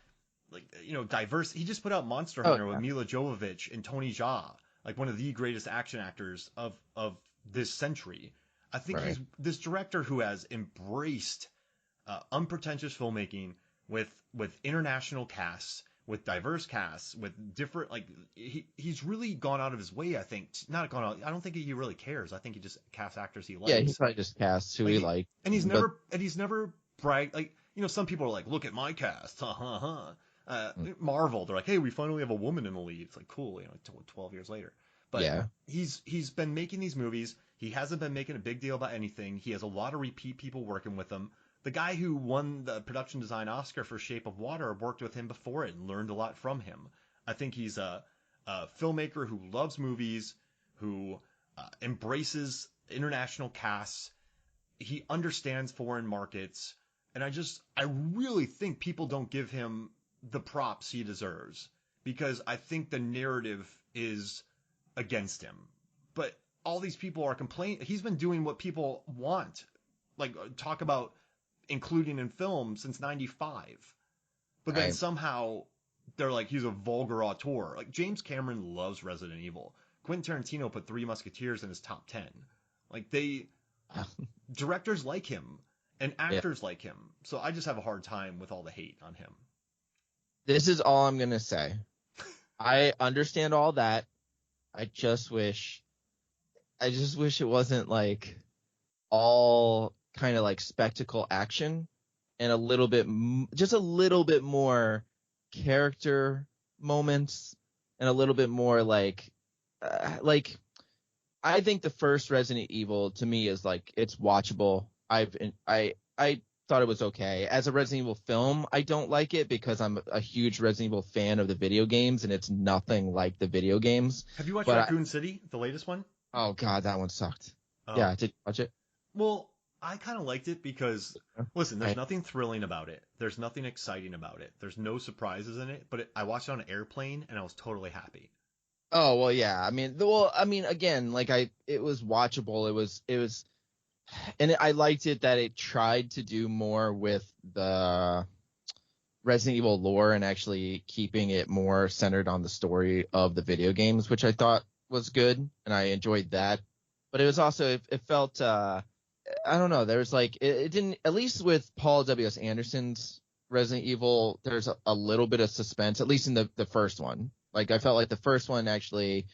diverse. He just put out Monster Hunter with Mila Jovovich and Tony Jaa, like one of the greatest action actors of this century. I think he's this director who has embraced unpretentious filmmaking with international casts, with diverse casts, with different he's really gone out of his way. I think not gone out. I don't think he really cares. I think he just casts actors he likes. Yeah, he probably just casts who he likes. And he's never bragged some people are like, look at my cast, Marvel, they're like, hey, we finally have a woman in the lead. It's like, cool, 12 years later. But he's been making these movies. He hasn't been making a big deal about anything. He has a lot of repeat people working with him. The guy who won the production design Oscar for Shape of Water worked with him before it and learned a lot from him. I think he's a filmmaker who loves movies, who embraces international casts. He understands foreign markets. And I really think people don't give him the props he deserves, because I think the narrative is against him. But all these people are complaining. He's been doing what people want, like talk about including in film since '95. But then somehow they're like, he's a vulgar auteur. Like James Cameron loves Resident Evil. Quentin Tarantino put Three Musketeers in his top 10. Like directors like him and actors like him. So I just have a hard time with all the hate on him. This is all I'm going to say. I understand all that. I just wish it wasn't like all kind of like spectacle action and a little bit, just a little bit more character moments and a little bit more like I think the first Resident Evil to me is like it's watchable. I thought it was okay. As a Resident Evil film, I don't like it because I'm a huge Resident Evil fan of the video games and it's nothing like the video games. Have you watched But Raccoon City, the latest one? oh god, that one sucked. Oh, Yeah, did you watch it? well, I kind of liked it because, listen, there's I nothing thrilling about it. There's nothing exciting about it. There's no surprises in it. But I watched it on an airplane and I was totally happy. Oh well, yeah. I mean, again, like it was watchable. It was, and I liked it that it tried to do more with the Resident Evil lore and actually keeping it more centered on the story of the video games, which I thought was good, and I enjoyed that. But it was also it felt I don't know. There's like it didn't, at least with Paul W.S. Anderson's Resident Evil. There's a little bit of suspense, at least in the first one. Like I felt like the first one actually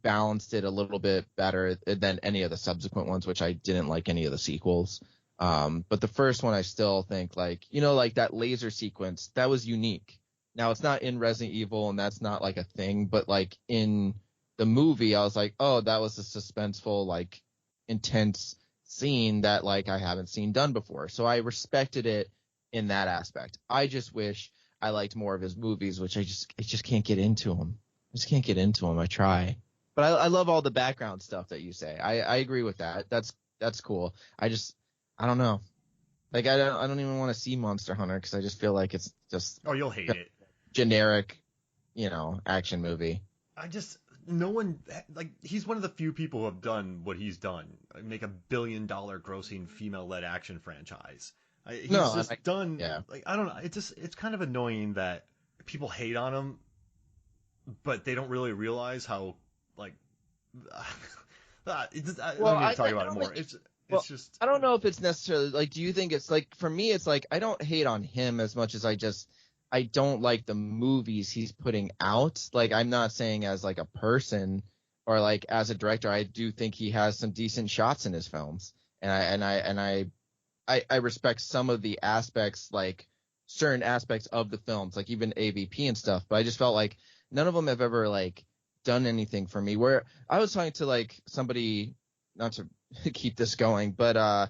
balanced it a little bit better than any of the subsequent ones, which I didn't like any of the sequels. But the first one I still think like, like that laser sequence that was unique. Now it's not in Resident Evil and that's not like a thing, but like in the movie I was like, oh, that was a suspenseful, like intense scene that like I haven't seen done before. So I respected it in that aspect. I just wish I liked more of his movies, which I just can't get into them. I just can't get into them. I try. But I love all the background stuff that you say. I agree with that. That's cool. I don't know. Like I don't even want to see Monster Hunter because I just feel like it's just Oh, you'll hate it. generic, action movie. No one, like, he's one of the few people who have done what he's done. Make $1 billion grossing female led action franchise. He's No, just done, yeah. like, I don't know. It's kind of annoying that people hate on him, but they don't really realize how, like, I Well, don't need I, to talk I about it don't more. think, well, It's just, I don't know if it's necessarily like. Do you think it's like for me? It's like I don't hate on him as much as I don't like the movies he's putting out. Like I'm not saying as like a person or like as a director. I do think he has some decent shots in his films, and I respect some of the aspects, like certain aspects of the films, like even AVP and stuff. But I just felt like none of them have ever like done anything for me. Where I was talking to like somebody, not to keep this going, but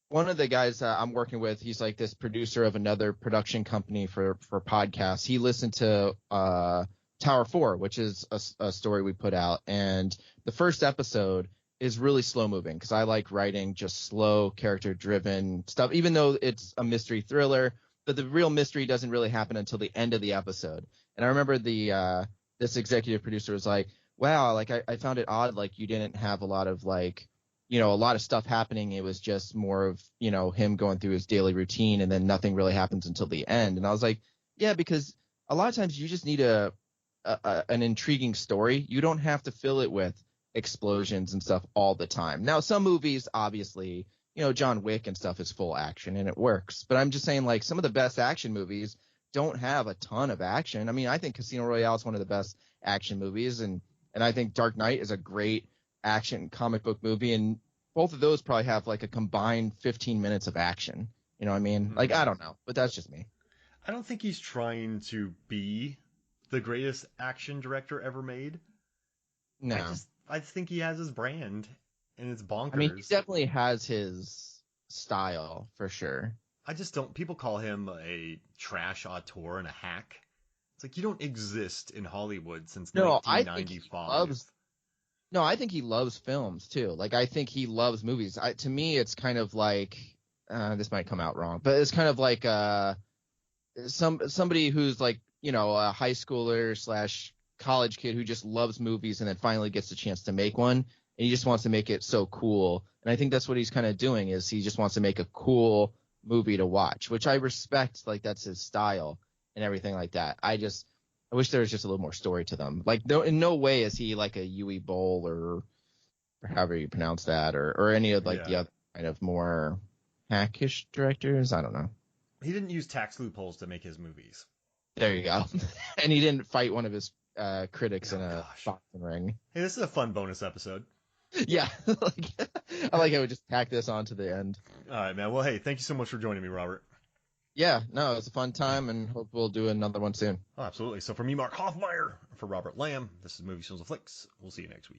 one of the guys I'm working with, he's like this producer of another production company for podcasts. He listened to Tower 4, which is a story we put out, and the first episode is really slow moving because I like writing just slow character driven stuff, even though it's a mystery thriller. But the real mystery doesn't really happen until the end of the episode. And I remember this executive producer was like, "Wow, like I found it odd, like you didn't have a lot of like." A lot of stuff happening. It was just more of, him going through his daily routine and then nothing really happens until the end. And I was like, yeah, because a lot of times you just need an intriguing story. You don't have to fill it with explosions and stuff all the time. Now, some movies, obviously, John Wick and stuff is full action and it works. But I'm just saying, like, some of the best action movies don't have a ton of action. I mean, I think Casino Royale is one of the best action movies, and I think Dark Knight is a great action comic book movie, and both of those probably have like a combined 15 minutes of action. You know what I mean? Like, I don't know, but that's just me. I don't think he's trying to be the greatest action director ever made. No, I think he has his brand, and it's I mean, he bonkers. definitely has his style for sure. I just don't. People call him a trash auteur and a hack. It's like you don't exist in Hollywood since No, I think he 1995. loves. No, I think he loves films too. Like, I think he loves movies. To me, it's kind of like this might come out wrong, but it's kind of like somebody who's like, a high schooler slash college kid who just loves movies and then finally gets the chance to make one, and he just wants to make it so cool. And I think that's what he's kind of doing, is he just wants to make a cool movie to watch, which I respect. Like, that's his style and everything like that. I wish there was just a little more story to them. Like, no, in no way is he like a Yui Bowl or however you pronounce that, or any of like the Yeah, other kind of more hackish directors. I don't know. he didn't use tax loopholes to make his movies. There you go. And he didn't fight one of his critics Oh in a gosh. boxing ring. Hey, this is a fun bonus episode. Yeah, like, I like how we just tack this on to the end. All right, man. Well, hey, thank you so much for joining me, Robert. Yeah, no, it was a fun time, and hope we'll do another one soon. Oh, absolutely. So for me, Mark Hoffmeyer, for Robert Lamb, this is Movie Shows and Flicks. We'll see you next week.